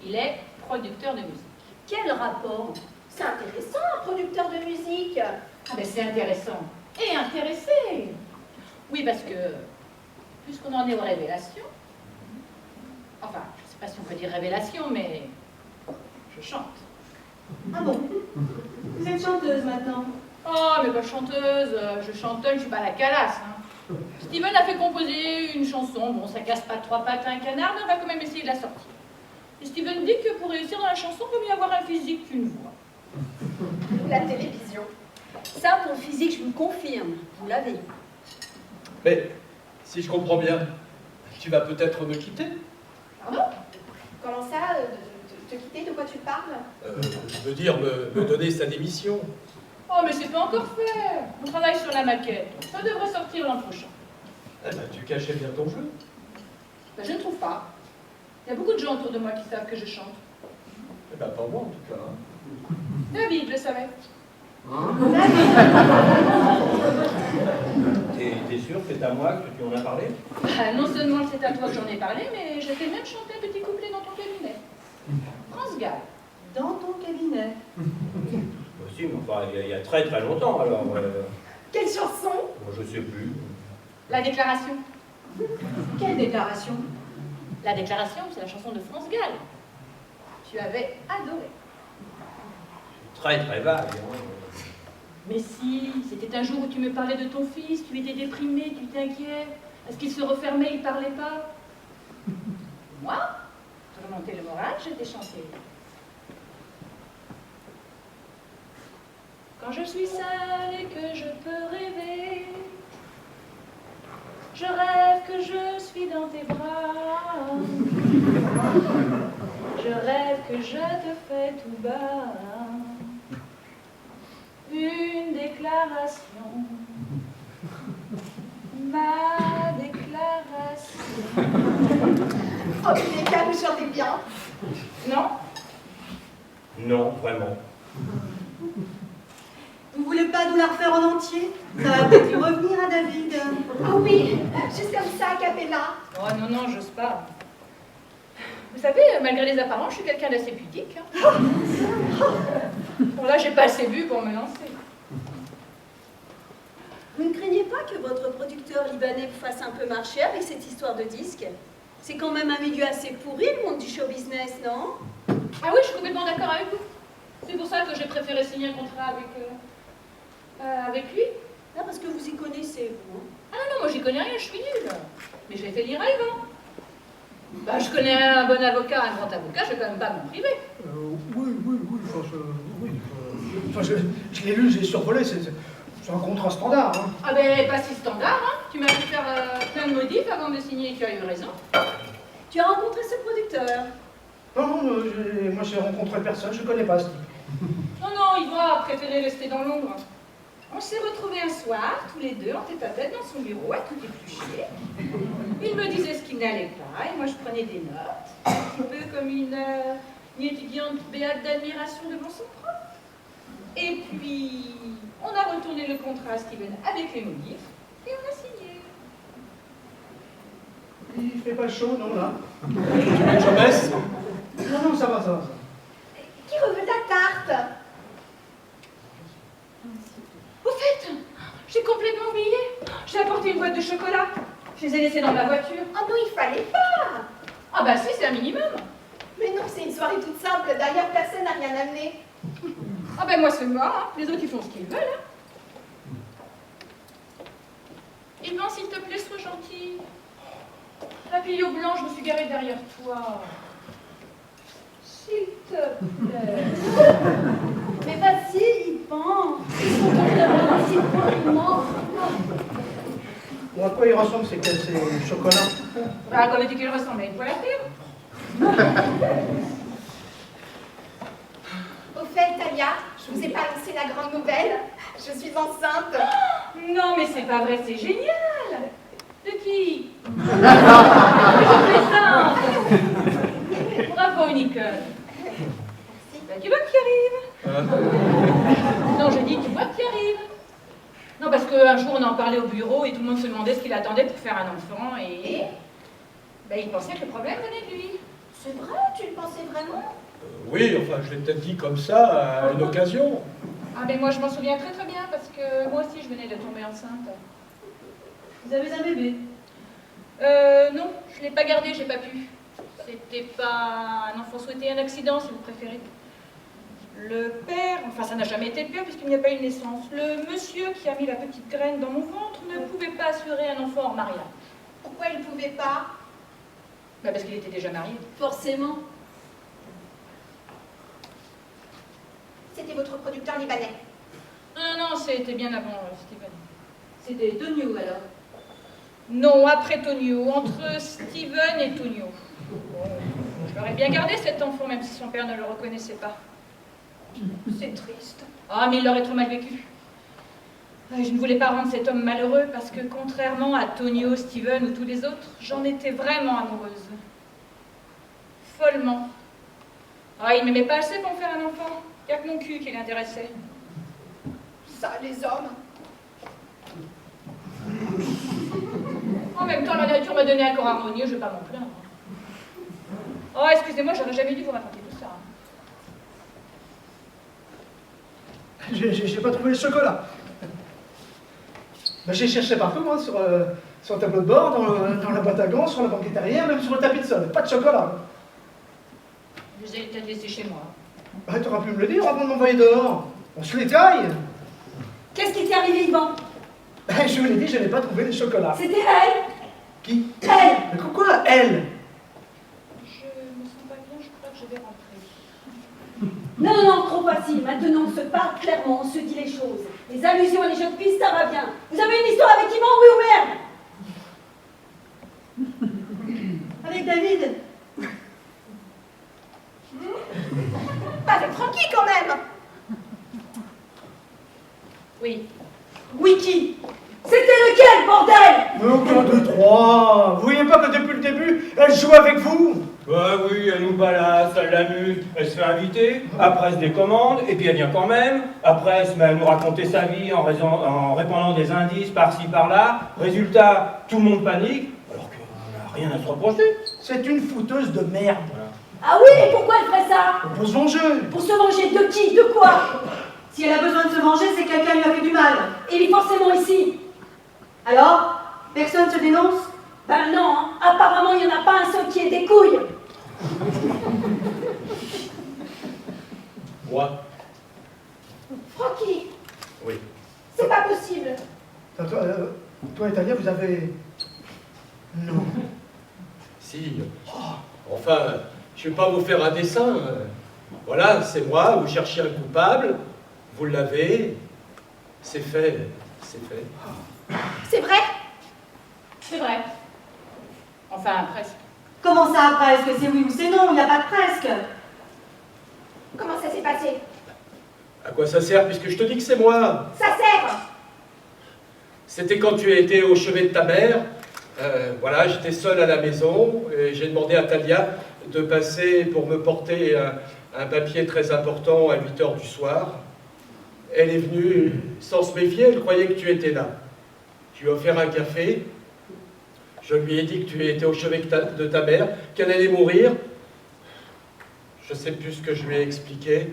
G: il est producteur de musique.
B: Quel rapport?
D: C'est intéressant, un producteur de musique.
G: Ah ben c'est intéressant. Et intéressé. Oui, parce que, puisqu'on en est aux révélations, enfin, je ne sais pas si on peut dire révélation, mais je chante.
E: Ah bon? Vous êtes chanteuse maintenant?
G: Oh, mais pas chanteuse, je chantonne, je suis pas la calasse. Hein. Steven a fait composer une chanson, bon, ça casse pas 3 pattes à un canard, mais on va quand même essayer de la sortir. Et Steven dit que pour réussir dans la chanson, il vaut mieux avoir un physique qu'une voix.
D: La télévision.
B: Ça, pour le physique, je vous confirme. Vous l'avez.
C: Mais, si je comprends bien, tu vas peut-être me quitter?
D: Pardon? Comment ça Te quitter, de quoi tu parles?
C: Je veux dire, me donner sa démission.
G: Oh, mais c'est pas encore fait. On travaille sur la maquette. Ça devrait sortir l'an prochain.
C: Eh ben, tu cachais bien ton jeu.
G: Ben, je ne trouve pas. Il y a beaucoup de gens autour de moi qui savent que je chante.
C: Eh ben, pas moi en tout cas. Hein.
G: David le savait.
F: T'es sûr que c'est à moi que tu en as parlé?
G: Ben, non seulement c'est à toi que j'en ai parlé, mais je t'ai même chanté un petit couplet dans ton cabinet. France Gall.
E: Dans ton cabinet.
F: Si, mais enfin, il y a très très longtemps alors.
D: Quelle chanson?
F: Moi, je sais plus.
G: La déclaration.
E: Quelle déclaration?
G: La déclaration, c'est la chanson de France Gall. Tu avais adoré.
F: Très très vague. Hein.
G: Mais si, c'était un jour où tu me parlais de ton fils, tu étais déprimé, tu t'inquiètes. Est-ce qu'il se refermait, il parlait pas? Moi, pour remonter le moral, je t'ai chanté. Quand je suis seule et que je peux rêver, je rêve que je suis dans tes bras. Je rêve que je te fais tout bas une déclaration. Ma déclaration.
D: Oh, les gars, vous chantez bien.
G: Non?
F: Non, vraiment.
E: Vous voulez pas nous la refaire en entier? Ça va peut-être lui revenir à David.
D: Ah oui, juste comme ça, a cappella.
G: Oh non, non, j'ose pas. Vous savez, malgré les apparences, je suis quelqu'un d'assez pudique. Hein. Bon, là, j'ai pas assez bu pour me lancer.
B: Vous ne craignez pas que votre producteur libanais vous fasse un peu marcher avec cette histoire de disque? C'est quand même un milieu assez pourri, le monde du show business, non?
G: Ah oui, je suis complètement d'accord avec vous. C'est pour ça que j'ai préféré signer un contrat avec lui.
B: Ah, parce que vous y connaissez, vous.
G: Ah non, non, moi j'y connais rien, je suis nulle. Mais je l'ai fait lire avant. Bah, je connais un bon avocat, un grand avocat, je vais quand même pas m'en priver.
A: Oui, enfin, je l'ai lu, j'ai survolé, c'est un contrat standard. Hein.
G: Ah ben, pas si standard, hein. Tu m'as fait faire plein de modifs avant de signer et tu as eu raison.
B: Tu as rencontré ce producteur?
A: Non, moi j'ai rencontré personne, je connais pas ce type.
G: Non, non, Yvan a préféré rester dans l'ombre. On s'est retrouvés un soir, tous les deux, en tête-à-tête, dans son bureau, à tout éplucher. Il me disait ce qui n'allait pas, et moi je prenais des notes, un petit peu comme une étudiante béate d'admiration devant son prof. Et puis, on a retourné le contrat à Steven avec les modifs, et on a signé.
A: Il fait pas chaud, non, là?
C: Je baisse.
A: Non, ça va.
D: Qui reveut ta tarte?
G: Au fait, j'ai complètement oublié. J'ai apporté une boîte de chocolat. Je les ai laissés dans ma voiture.
D: Oh non, il fallait pas.
G: Ah bah si, c'est un minimum.
D: Mais non, c'est une soirée toute simple. D'ailleurs, personne n'a rien amené.
G: Ah ben moi c'est moi, hein. Les autres ils font ce qu'ils veulent. Hein. Yvan, s'il te plaît, sois gentil. La Clio blanche, je me suis garée derrière toi. S'il te plaît.
B: Mais vas-y, Yvan. Ils sont tombés si poliment.
A: Bon, à quoi il ressemble, c'est le chocolat?
G: Bah, comme dit qu'il ressemble à une poêle à terre.
D: Au fait, Talia, je vous ai pas annoncé la grande nouvelle. Je suis enceinte.
G: Non, mais c'est pas vrai, c'est génial. De qui? Je plaisante. Bravo, Nicole. Bah, tu vois qui arrive? Non, je dis, tu vois qui arrive? Non, parce qu'un jour, on en parlait au bureau et tout le monde se demandait ce qu'il attendait pour faire un enfant et... Ben, il pensait que le problème venait de lui.
D: C'est vrai, tu le pensais vraiment?
C: Oui, enfin, je l'ai peut-être dit comme ça, à une occasion.
G: Ah, mais moi, je m'en souviens très très bien parce que moi aussi, je venais de tomber enceinte.
E: Vous avez un bébé?
G: Non, je l'ai pas gardé, j'ai pas pu. C'était pas un enfant souhaité, un accident, si vous préférez. Le père, enfin ça n'a jamais été le père puisqu'il n'y a pas eu de naissance. Le monsieur qui a mis la petite graine dans mon ventre ne pouvait pas assurer un enfant hors mariage.
D: Pourquoi il ne pouvait pas?
G: Bah parce qu'il était déjà marié.
B: Forcément.
D: C'était votre producteur libanais.
G: Non, c'était bien avant Steven.
E: C'était Tonio alors.
G: Non, après Tonio, entre Steven et Tonio. Bon, je J'aurais bien gardé cet enfant, même si son père ne le reconnaissait pas. C'est triste. Ah, mais il l'aurait trop mal vécu. Je ne voulais pas rendre cet homme malheureux parce que, contrairement à Tonio, Steven ou tous les autres, j'en étais vraiment amoureuse. Follement. Ah, il m'aimait pas assez pour me faire un enfant. Il n'y a que mon cul qui l'intéressait.
D: Ça, les hommes.
G: En même temps, la nature m'a donné un corps harmonieux, je ne vais pas m'en plaindre. Oh, excusez-moi, j'aurais jamais dû vous raconter tout ça.
A: J'ai pas trouvé le chocolat. Ben, j'ai cherché partout, moi, sur le tableau de bord, dans la boîte à gants, sur la banquette arrière, même sur le tapis de sol. Pas de chocolat.
G: Je les ai peut-être laissés chez moi.
A: Bah, t'aurais pu me le dire avant de m'envoyer dehors. On se les taille.
B: Qu'est-ce qui t'est arrivé, Yvan?
A: Ben, je vous l'ai dit, je n'ai pas trouvé le chocolat.
B: C'était elle?
A: Qui?
B: Elle!
A: Mais quoi, elle?
G: Je me sens pas bien, je crois que je vais rentrer.
B: Non, non, trop facile. Maintenant, on se parle clairement, on se dit les choses. Les allusions et les jeux de piste, ça va bien. Vous avez une histoire avec Yvan, oui ou merde?
E: Avec David.
D: Pas avec Francky, quand même.
G: Oui.
B: Oui, qui? C'était lequel, bordel?
A: Mais aucun de trois. Vous voyez pas que depuis le début, elle joue avec vous?
F: Bah oui, elle nous balade, ça l'amuse, elle se fait inviter, après elle se décommande, et puis elle vient quand même, après elle se met à nous raconter sa vie en répandant des indices par-ci par-là, résultat, tout le monde panique, alors qu'on n'a rien à se reprocher.
A: C'est une fouteuse de merde.
F: Voilà.
B: Ah oui, et pourquoi elle ferait ça?
A: Pour se venger.
B: Pour se venger de qui? De quoi?
E: Si elle a besoin de se venger, c'est que quelqu'un lui a fait du mal.
B: Il est forcément ici.
E: Alors, personne se dénonce?
B: Ben non, hein. Apparemment, il n'y en a pas un seul qui ait des couilles.
C: Moi?
D: Francky,
C: Oui.
D: c'est pas possible.
A: Toi et Talia, vous avez... Non.
C: Si. Enfin, je ne vais pas vous faire un dessin. Voilà, c'est moi, vous cherchez un coupable, vous l'avez, c'est fait, c'est fait.
D: C'est vrai?
G: C'est vrai. Enfin, presque.
E: Comment ça, presque? C'est oui ou c'est non, il n'y a pas de presque.
D: Comment ça s'est passé?
C: À quoi ça sert puisque je te dis que c'est moi?
D: Ça sert!
C: C'était quand tu étais au chevet de ta mère. Voilà, j'étais seul à la maison et j'ai demandé à Talia de passer pour me porter un papier très important à 8 h du soir. Elle est venue sans se méfier, elle croyait que tu étais là. Je lui ai offert un café. Je lui ai dit que tu étais au chevet de ta mère, qu'elle allait mourir. Je ne sais plus ce que je lui ai expliqué.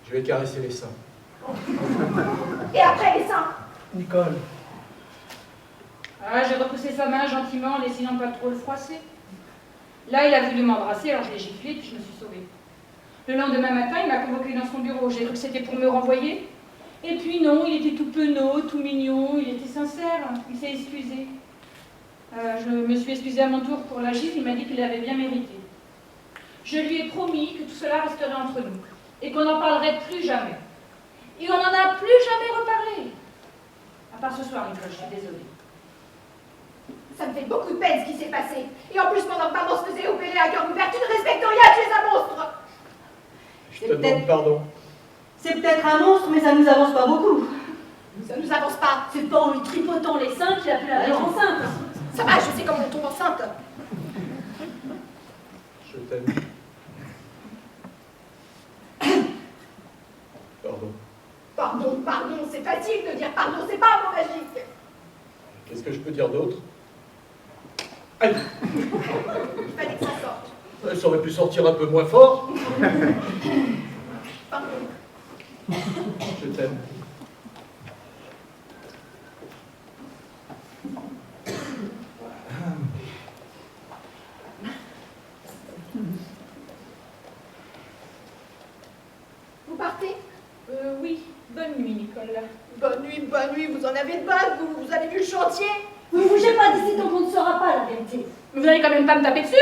C: Je lui ai caressé les seins.
D: Et après les seins?
A: Nicole.
G: Ah, j'ai repoussé sa main gentiment en essayant de pas trop le froisser. Là, il a voulu m'embrasser, alors je l'ai giflé, puis je me suis sauvée. Le lendemain matin, il m'a convoqué dans son bureau. J'ai cru que c'était pour me renvoyer. Et puis non, il était tout penaud, tout mignon, il était sincère, il s'est excusé. Je me suis excusée à mon tour pour la gifle, il m'a dit qu'il l'avait bien mérité. Je lui ai promis que tout cela resterait entre nous, et qu'on n'en parlerait plus jamais. Et on n'en a plus jamais reparlé. À part ce soir, Nicole, je suis désolée.
D: Ça me fait beaucoup de peine ce qui s'est passé. Et en plus, pendant que maman se faisait opérer à cœur ouvert, tu ne respectes rien, tu es un monstre!
C: Je te demande pardon.
E: C'est peut-être un monstre, mais ça nous avance pas beaucoup.
D: Ça nous avance pas.
B: C'est pas en lui tripotant les seins qu'il a pu la mettre enceinte.
D: Ça va, je sais comment on tombe enceinte.
C: Je t'aime. Pardon.
D: Pardon, pardon, c'est facile de dire pardon, c'est pas un mot magique.
C: Qu'est-ce que je peux dire d'autre? Aïe!
D: Il fallait que ça sorte.
C: Ça aurait pu sortir un peu moins fort.
D: Pardon.
C: Je t'aime.
D: Vous partez?
G: Oui, bonne nuit, Nicole.
D: Bonne nuit, vous en avez de bonnes, vous avez vu le chantier?
B: Vous ne bougez pas d'ici tant qu'on ne saura pas la vérité.
G: Mais vous n'allez quand même pas me taper dessus?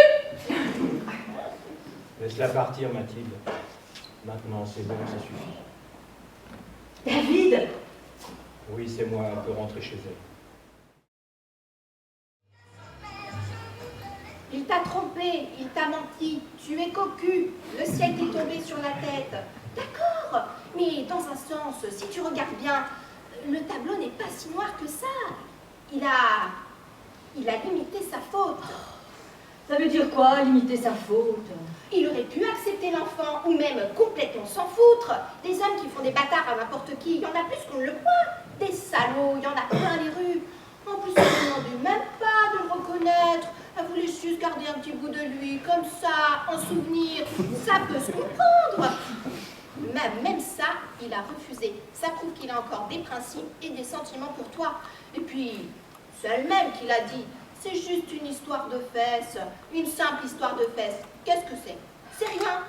F: Laisse-la partir, Mathilde. Maintenant, c'est bon, ça suffit.
E: David!
F: Oui, c'est moi, elle peut rentrer chez elle.
G: Il
D: t'a trompé, il t'a menti, tu es cocu, le ciel t'est tombé sur la tête. D'accord, mais dans un sens, si tu regardes bien, le tableau n'est pas si noir que ça. Il a limité sa faute.
E: Ça veut dire quoi, limiter sa faute?
D: Il aurait pu accepter l'enfant, ou même complètement s'en foutre. Des hommes qui font des bâtards à n'importe qui, il y en a plus qu'on ne le croit. Des salauds, il y en a plein les rues. En plus, elle ne demandait même pas de le reconnaître. Elle voulait juste garder un petit bout de lui, comme ça, en souvenir. Ça peut se comprendre. Même ça, il a refusé. Ça prouve qu'il a encore des principes et des sentiments pour toi. Et puis, c'est elle-même qui l'a dit. C'est juste une histoire de fesses, une simple histoire de fesses. Qu'est-ce que c'est? C'est rien.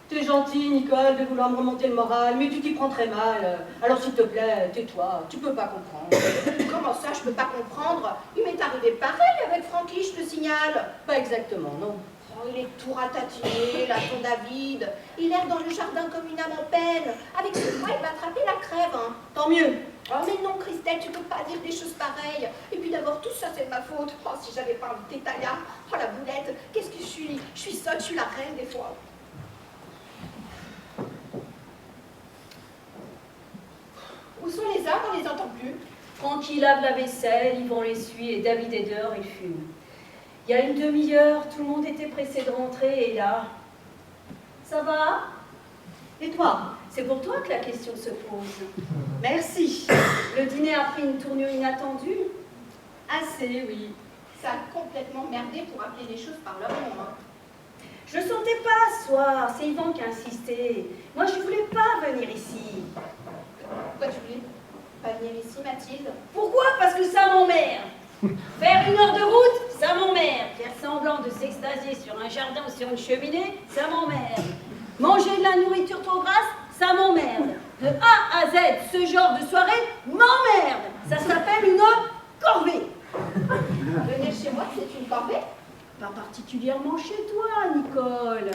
E: T'es gentil, Nicole, de vouloir me remonter le moral, mais tu t'y prends très mal. Alors s'il te plaît, tais-toi, tu peux pas comprendre.
D: Comment ça, je peux pas comprendre? Il m'est arrivé pareil avec Francky, je te signale.
E: Pas exactement, non.
D: Oh, il est tout ratatiner, là, ton David. Il erre dans le jardin comme une âme en peine. Avec ce doigt, il va attraper la crève, hein.
E: Tant mieux.
D: Oh, mais non, Christelle, tu peux pas dire des choses pareilles. Et puis d'abord, tout ça, c'est de ma faute. Oh, si j'avais pas invité Taya. Oh, la boulette, qu'est-ce que je suis? Je suis sotte, je suis la reine des fois. Où sont les hommes? On les entend plus.
B: Francky lave la vaisselle, Yvan l'essuie et David est dehors, il fume. Il y a une demi-heure, tout le monde était pressé de rentrer et là... Ça va?
E: Et toi?
B: C'est pour toi que la question se pose.
E: Merci.
B: Le dîner a pris une tournure inattendue?
E: Assez, oui.
D: Ça a complètement merdé pour appeler les choses par leur nom, hein.
B: Je sentais pas ce soir, c'est Yvan qui a insisté. Moi, je voulais pas venir ici.
D: Pourquoi tu voulais pas venir ici, Mathilde?
B: Pourquoi? Parce que ça m'emmerde. Faire 1 heure de route, ça m'emmerde. Faire semblant de s'extasier sur un jardin ou sur une cheminée, ça m'emmerde. Manger de la nourriture trop grasse, ça m'emmerde. De A à Z, ce genre de soirée m'emmerde. Ça s'appelle une corvée.
D: Venir chez moi, c'est une corvée?
B: Pas particulièrement chez toi, Nicole.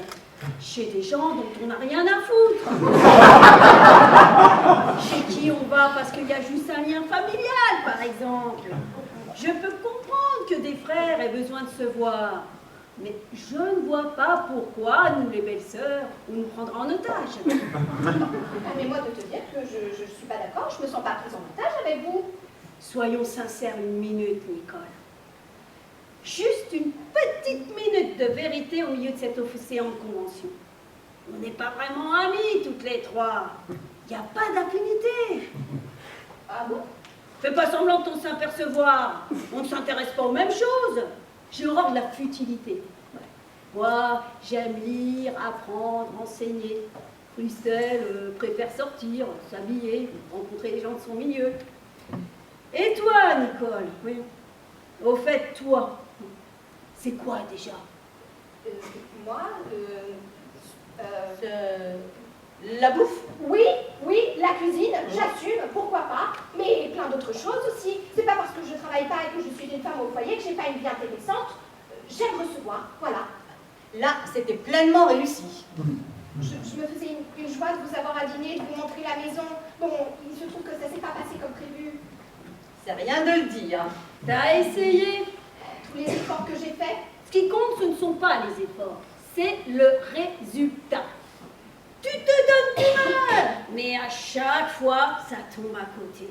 B: Chez des gens dont on n'a rien à foutre. Chez qui on va parce qu'il y a juste un lien familial, par exemple. Je peux comprendre que des frères aient besoin de se voir. Mais je ne vois pas pourquoi nous, les belles-sœurs, on nous prendra en otage.
D: Permets-moi de te dire que je suis pas d'accord, je me sens pas prise en otage avec vous.
B: Soyons sincères 1 minute, Nicole. Juste une petite minute de vérité au milieu de cet océan de convention. On n'est pas vraiment amis, toutes les trois. Il n'y a pas d'affinité.
D: Ah bon?
B: Fais pas semblant de t'en s'apercevoir. On ne s'intéresse pas aux mêmes choses. J'ai horreur de la futilité. Ouais. Moi, j'aime lire, apprendre, enseigner. Christelle préfère sortir, s'habiller, rencontrer les gens de son milieu. Et toi, Nicole? Oui. Au fait, toi, c'est quoi déjà?
D: Moi,
E: La bouffe?
D: oui, la cuisine, j'assume, pourquoi pas, mais plein d'autres choses aussi. C'est pas parce que je travaille pas et que je suis une femme au foyer que j'ai pas une vie intéressante. J'aime recevoir, voilà.
E: Là, c'était pleinement réussi.
D: Je me faisais une joie de vous avoir à dîner, de vous montrer la maison. Bon, il se trouve que ça s'est pas passé comme prévu.
E: C'est rien de le dire.
B: T'as essayé?
D: Tous les efforts que j'ai faits.
B: Ce qui compte, ce ne sont pas les efforts, c'est le résultat. Tu te donnes du mal, mais à chaque fois, ça tombe à côté.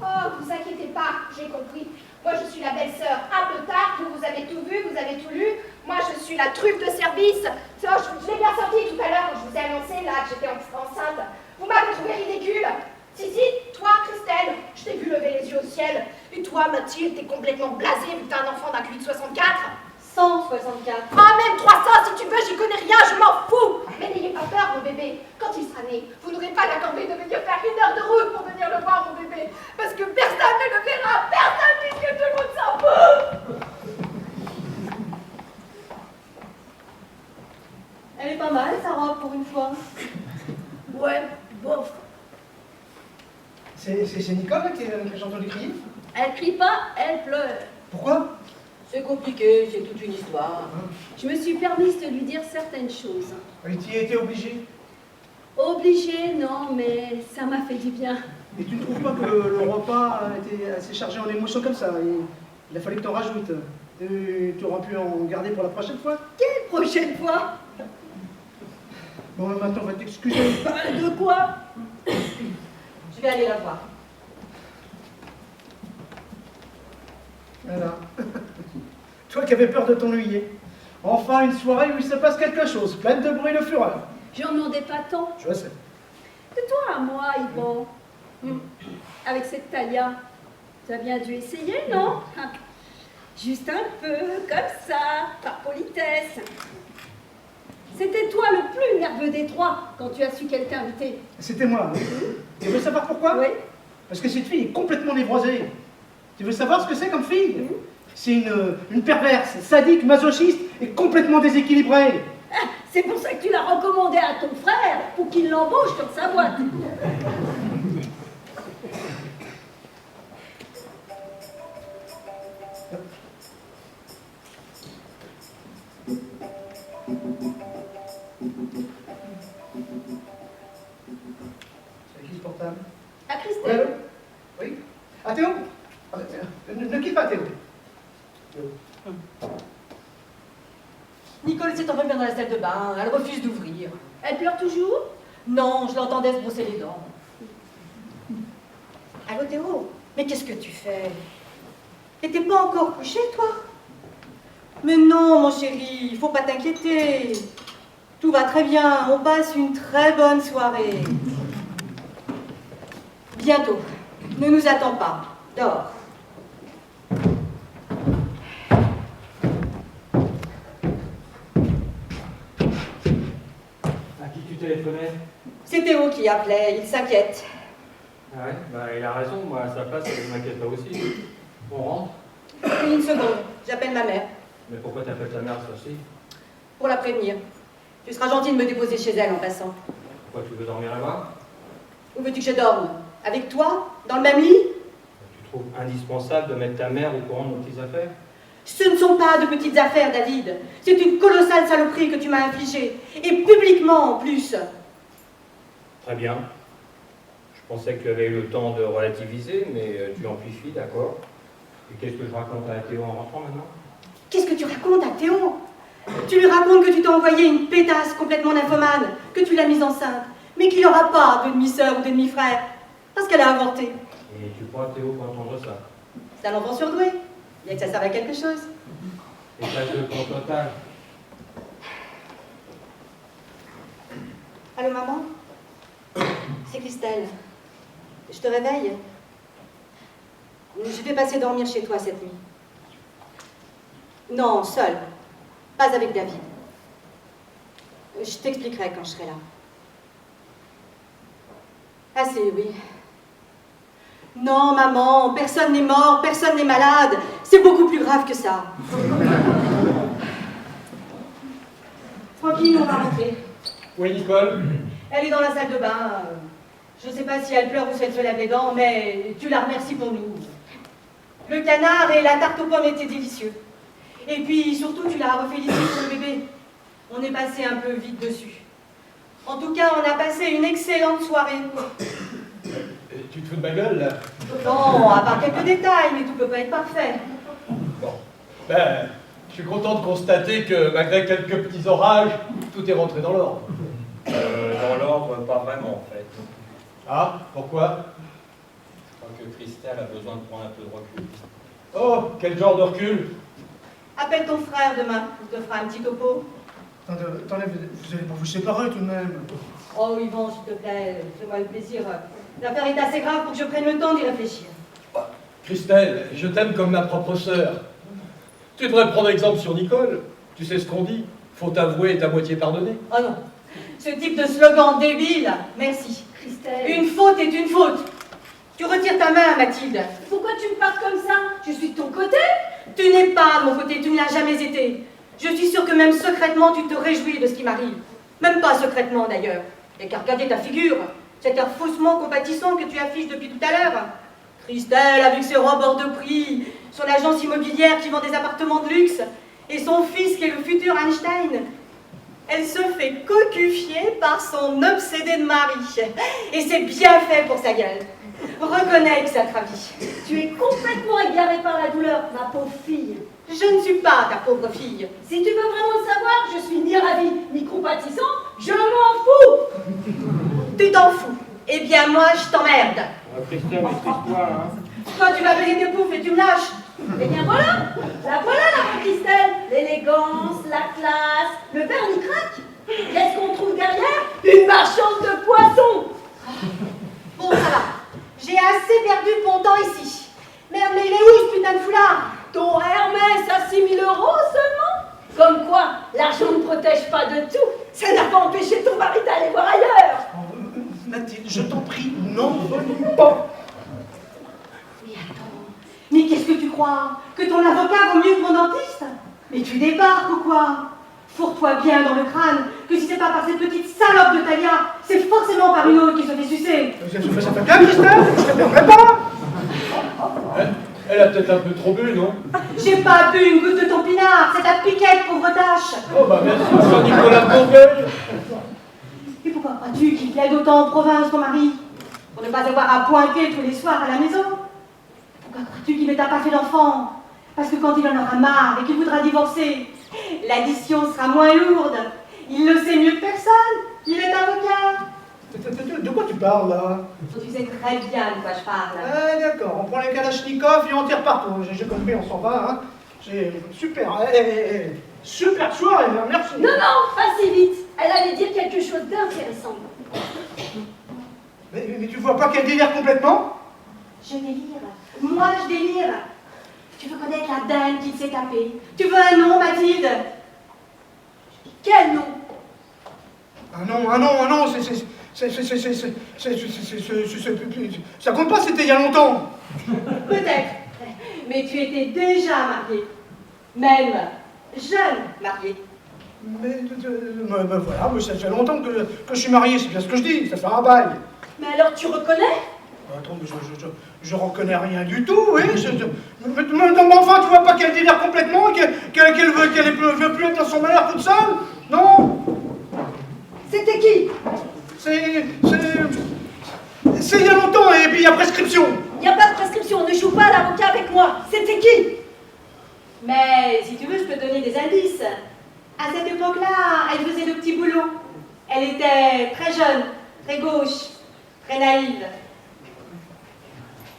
D: Oh, vous inquiétez pas, j'ai compris. Moi, je suis la belle-sœur un peu tard, vous avez tout vu, vous avez tout lu. Moi, je suis la truffe de service. Je l'ai bien senti tout à l'heure quand je vous ai annoncé là que j'étais enceinte. Vous m'avez trouvé ridicule. Si, toi, Christelle, je t'ai vu lever les yeux au ciel. Et toi, Mathilde, t'es complètement blasée vu que t'as un enfant d'un QI de 64.
E: 164.
D: Ah, même 300, si tu veux, j'y connais rien, je m'en fous. Mais n'ayez pas peur, mon bébé. Quand il sera né, vous n'aurez pas la corvée de venir faire 1 heure de route pour venir le voir, mon bébé. Parce que personne ne le verra, personne, puisque tout le monde s'en fout.
E: Elle est pas mal, sa robe, pour une fois.
B: Ouais, bof.
A: C'est Nicole là, que j'ai entendu crier?
B: Elle crie pas, elle pleure.
A: Pourquoi?
E: C'est compliqué, c'est toute une histoire.
B: Je me suis permise de lui dire certaines choses.
A: Et tu y as été obligée?
B: Obligée, non, mais ça m'a fait du bien.
A: Et tu ne trouves pas que le repas était assez chargé en émotions comme ça? Il a fallu que tu en rajoutes. Et tu auras pu en garder pour la prochaine fois.
B: Quelle prochaine fois?
A: Bon, maintenant, on va t'excuser.
B: De quoi?
E: Je vais aller la voir.
A: Voilà. Toi qui avais peur de t'ennuyer. Enfin, une soirée où il se passe quelque chose, pleine de bruit et de fureur.
B: J'en demandais pas tant.
A: Je sais.
B: De toi à moi, Yvan. Avec cette Talia, tu as bien dû essayer, non? Juste un peu, comme ça, par politesse. C'était toi le plus nerveux des trois quand tu as su qu'elle t'invitait.
A: C'était moi. Tu veux savoir pourquoi?
B: Oui.
A: Parce que cette fille est complètement névrosée. Tu veux savoir ce que c'est comme fille? C'est une perverse, sadique, masochiste et complètement déséquilibrée.
B: Ah, c'est pour ça que tu l'as recommandé à ton frère pour qu'il l'embauche dans sa boîte.
A: C'est qui ce portable?
B: À
A: Oui,
B: Christelle.
A: allô? Oui. Ah, Théo? Ne quitte pas, Théo.
E: Nicole s'est enfermée dans la salle de bain, elle refuse d'ouvrir.
B: Elle pleure toujours?
E: Non, je l'entendais se brosser les dents. Allô Théo, mais qu'est-ce que tu fais? Et t'es pas encore couché, toi? Mais non, mon chéri, il faut pas t'inquiéter. Tout va très bien, on passe une très bonne soirée. Bientôt, ne nous attends pas, dors.
F: À qui tu téléphonais?
E: C'est Théo qui appelait, il s'inquiète.
F: Ah ouais, bah il a raison, moi à sa place, je m'inquiète pas aussi. On rentre?
E: Une seconde, j'appelle ma mère
F: Mais pourquoi t'appelles ta mère ça aussi?
E: pour la prévenir. Tu seras gentil de me déposer chez elle en passant.
F: Pourquoi tu veux dormir là-bas?
E: Où veux-tu que je dorme? Avec toi? Dans le même lit?
F: Tu trouves indispensable de mettre ta mère au courant de nos petites affaires?
E: Ce ne sont pas de petites affaires, David. C'est une colossale saloperie que tu m'as infligée. Et publiquement en plus.
F: Très bien. Je pensais que tu avais eu le temps de relativiser, mais tu amplifies, d'accord. Et qu'est-ce que je raconte à Théo en rentrant maintenant?
E: Qu'est-ce que tu racontes à Théo? Tu lui racontes que tu t'as envoyé une pétasse complètement nymphomane, que tu l'as mise enceinte, mais qu'il n'y aura pas de demi-sœur ou de demi-frère, parce qu'elle a avorté.
F: Et tu crois que Théo peut entendre ça?
E: C'est un enfant surdoué. Bien que ça serve à quelque chose.
F: Et pas de con total.
E: Allô, maman? C'est Christelle. Je te réveille? Je vais passer dormir chez toi cette nuit. Non, seule. Pas avec David. Je t'expliquerai quand je serai là. Assez, oui. Non, maman, personne n'est mort, personne n'est malade. C'est beaucoup plus grave que ça. Tranquille, on va rentrer.
F: Où est Nicole?
E: Elle est dans la salle de bain. Je ne sais pas si elle pleure ou si elle se lave les dents, mais tu la remercies pour nous. Le canard et la tarte aux pommes étaient délicieux. Et puis, surtout, tu l'as refélicité pour le bébé. On est passé un peu vite dessus. En tout cas, on a passé une excellente soirée.
C: Tu te fous de ma gueule, là?
E: Non, à part quelques détails, mais tout peut pas être parfait.
C: Bon. Ben, je suis content de constater que, malgré quelques petits orages, tout est rentré dans l'ordre.
F: Dans l'ordre, pas vraiment en fait.
C: Ah, pourquoi?
F: Je crois que Christelle a besoin de prendre un peu de recul.
C: Oh, quel genre de recul?
E: Appelle ton frère demain, il te fera un petit topo.
A: Attendez, vous allez pas vous séparer tout de même.
E: Oh, Yvan, s'il te plaît, fais-moi le plaisir. L'affaire est assez grave pour que je prenne le temps d'y réfléchir.
C: Christelle, je t'aime comme ma propre sœur. Tu devrais prendre exemple sur Nicole. Tu sais ce qu'on dit? Faut t'avouer et à moitié pardonner.
E: Oh non, ce type de slogan débile, merci.
B: Christelle.
E: Une faute est une faute. Tu retires ta main, Mathilde.
B: Pourquoi tu me parles comme ça? Je suis de ton côté.
E: Tu n'es pas de mon côté, tu ne l'as jamais été. Je suis sûre que même secrètement, tu te réjouis de ce qui m'arrive. Même pas secrètement, d'ailleurs. Et qu'à regarder ta figure, cet air faussement compatissant que tu affiches depuis tout à l'heure. Christelle, avec ses robes hors de prix, son agence immobilière qui vend des appartements de luxe, et son fils qui est le futur Einstein. Elle se fait cocufier par son obsédé de mari. Et c'est bien fait pour sa gueule. Reconnais que ça te ravit.
B: Tu es complètement égarée par la douleur, ma pauvre fille.
E: Je ne suis pas ta pauvre fille.
B: Si tu veux vraiment le savoir, je suis ni ravie ni compatissant, je m'en fous.
E: Tu t'en fous. Eh bien, moi, je t'emmerde.
F: Christelle, maîtrise-toi, hein.
E: Toi, tu vas payer tes poufs et tu me lâches.
B: Eh bien voilà, la grande Christelle, l'élégance, la classe, le vernis-crac. Qu'est-ce qu'on trouve derrière? Une marchande de poissons.
E: Bon, ça va. J'ai assez perdu de mon temps ici. Merde, mais il est où ce putain de foulard?
B: Ton Hermès à 6 000 euros seulement? Comme quoi, l'argent ne protège pas de tout. Ça n'a pas empêché ton mari d'aller voir ailleurs.
A: Oh, Mathilde, je t'en prie, n'envole pas.
E: Mais attends, mais qu'est-ce que tu crois? Que ton avocat vaut mieux que mon dentiste? Mais tu débarques ou quoi? Fourre-toi bien dans le crâne que si c'est pas par cette petite salope de Talia, c'est forcément par une autre qui se fait sucer.
A: Ça fait bien, Christelle, je te permets pas.
C: Elle a peut-être un peu trop bu, non?
E: J'ai pas bu une goutte de ton pinard, c'est ta piquette, pauvre tâche.
C: Oh bah merci, Saint-Nicolas de Bourgogne.
E: Et pourquoi crois-tu qu'il plaide autant en province, ton mari? Pour ne pas avoir à pointer tous les soirs à la maison? Pourquoi crois-tu qu'il ne t'a pas fait d'enfant? Parce que quand il en aura marre et qu'il voudra divorcer, l'addition sera moins lourde. Il le sait mieux que personne. Il est avocat.
A: De quoi tu parles, là?
E: Tu sais très bien de quoi je parle.
A: Ah, d'accord, on prend les kalachnikovs et on tire partout. J'ai compris, on s'en va, hein. Super, super soirée, merci.
B: Non, non, pas si vite. Elle allait dire quelque chose d'intéressant.
A: Mais tu vois pas qu'elle délire complètement?
E: Je délire. Moi, je délire. Tu veux connaître la dingue qui s'est tapée? Tu veux un nom, Mathilde?
B: Quel nom?
A: Un nom, ça compte pas, c'était il y a longtemps.
E: Peut-être. Mais tu étais déjà mariée. Même jeune mariée.
A: Mais voilà, mais ça fait longtemps que je suis marié, c'est bien ce que je dis, ça fait un bail.
B: Mais alors tu reconnais?
A: Attends, mais je reconnais rien du tout, oui. Mais enfin, tu vois pas qu'elle délire complètement, qu'elle veut plus être dans son malheur toute seule? Non?
B: C'était qui?
A: C'est il y a longtemps, et puis il y a prescription.
B: Il n'y a pas de prescription, ne joue pas à l'avocat avec moi. C'était qui?
E: Mais si tu veux, je peux te donner des indices. À cette époque-là, elle faisait de petits boulots. Elle était très jeune, très gauche, très naïve.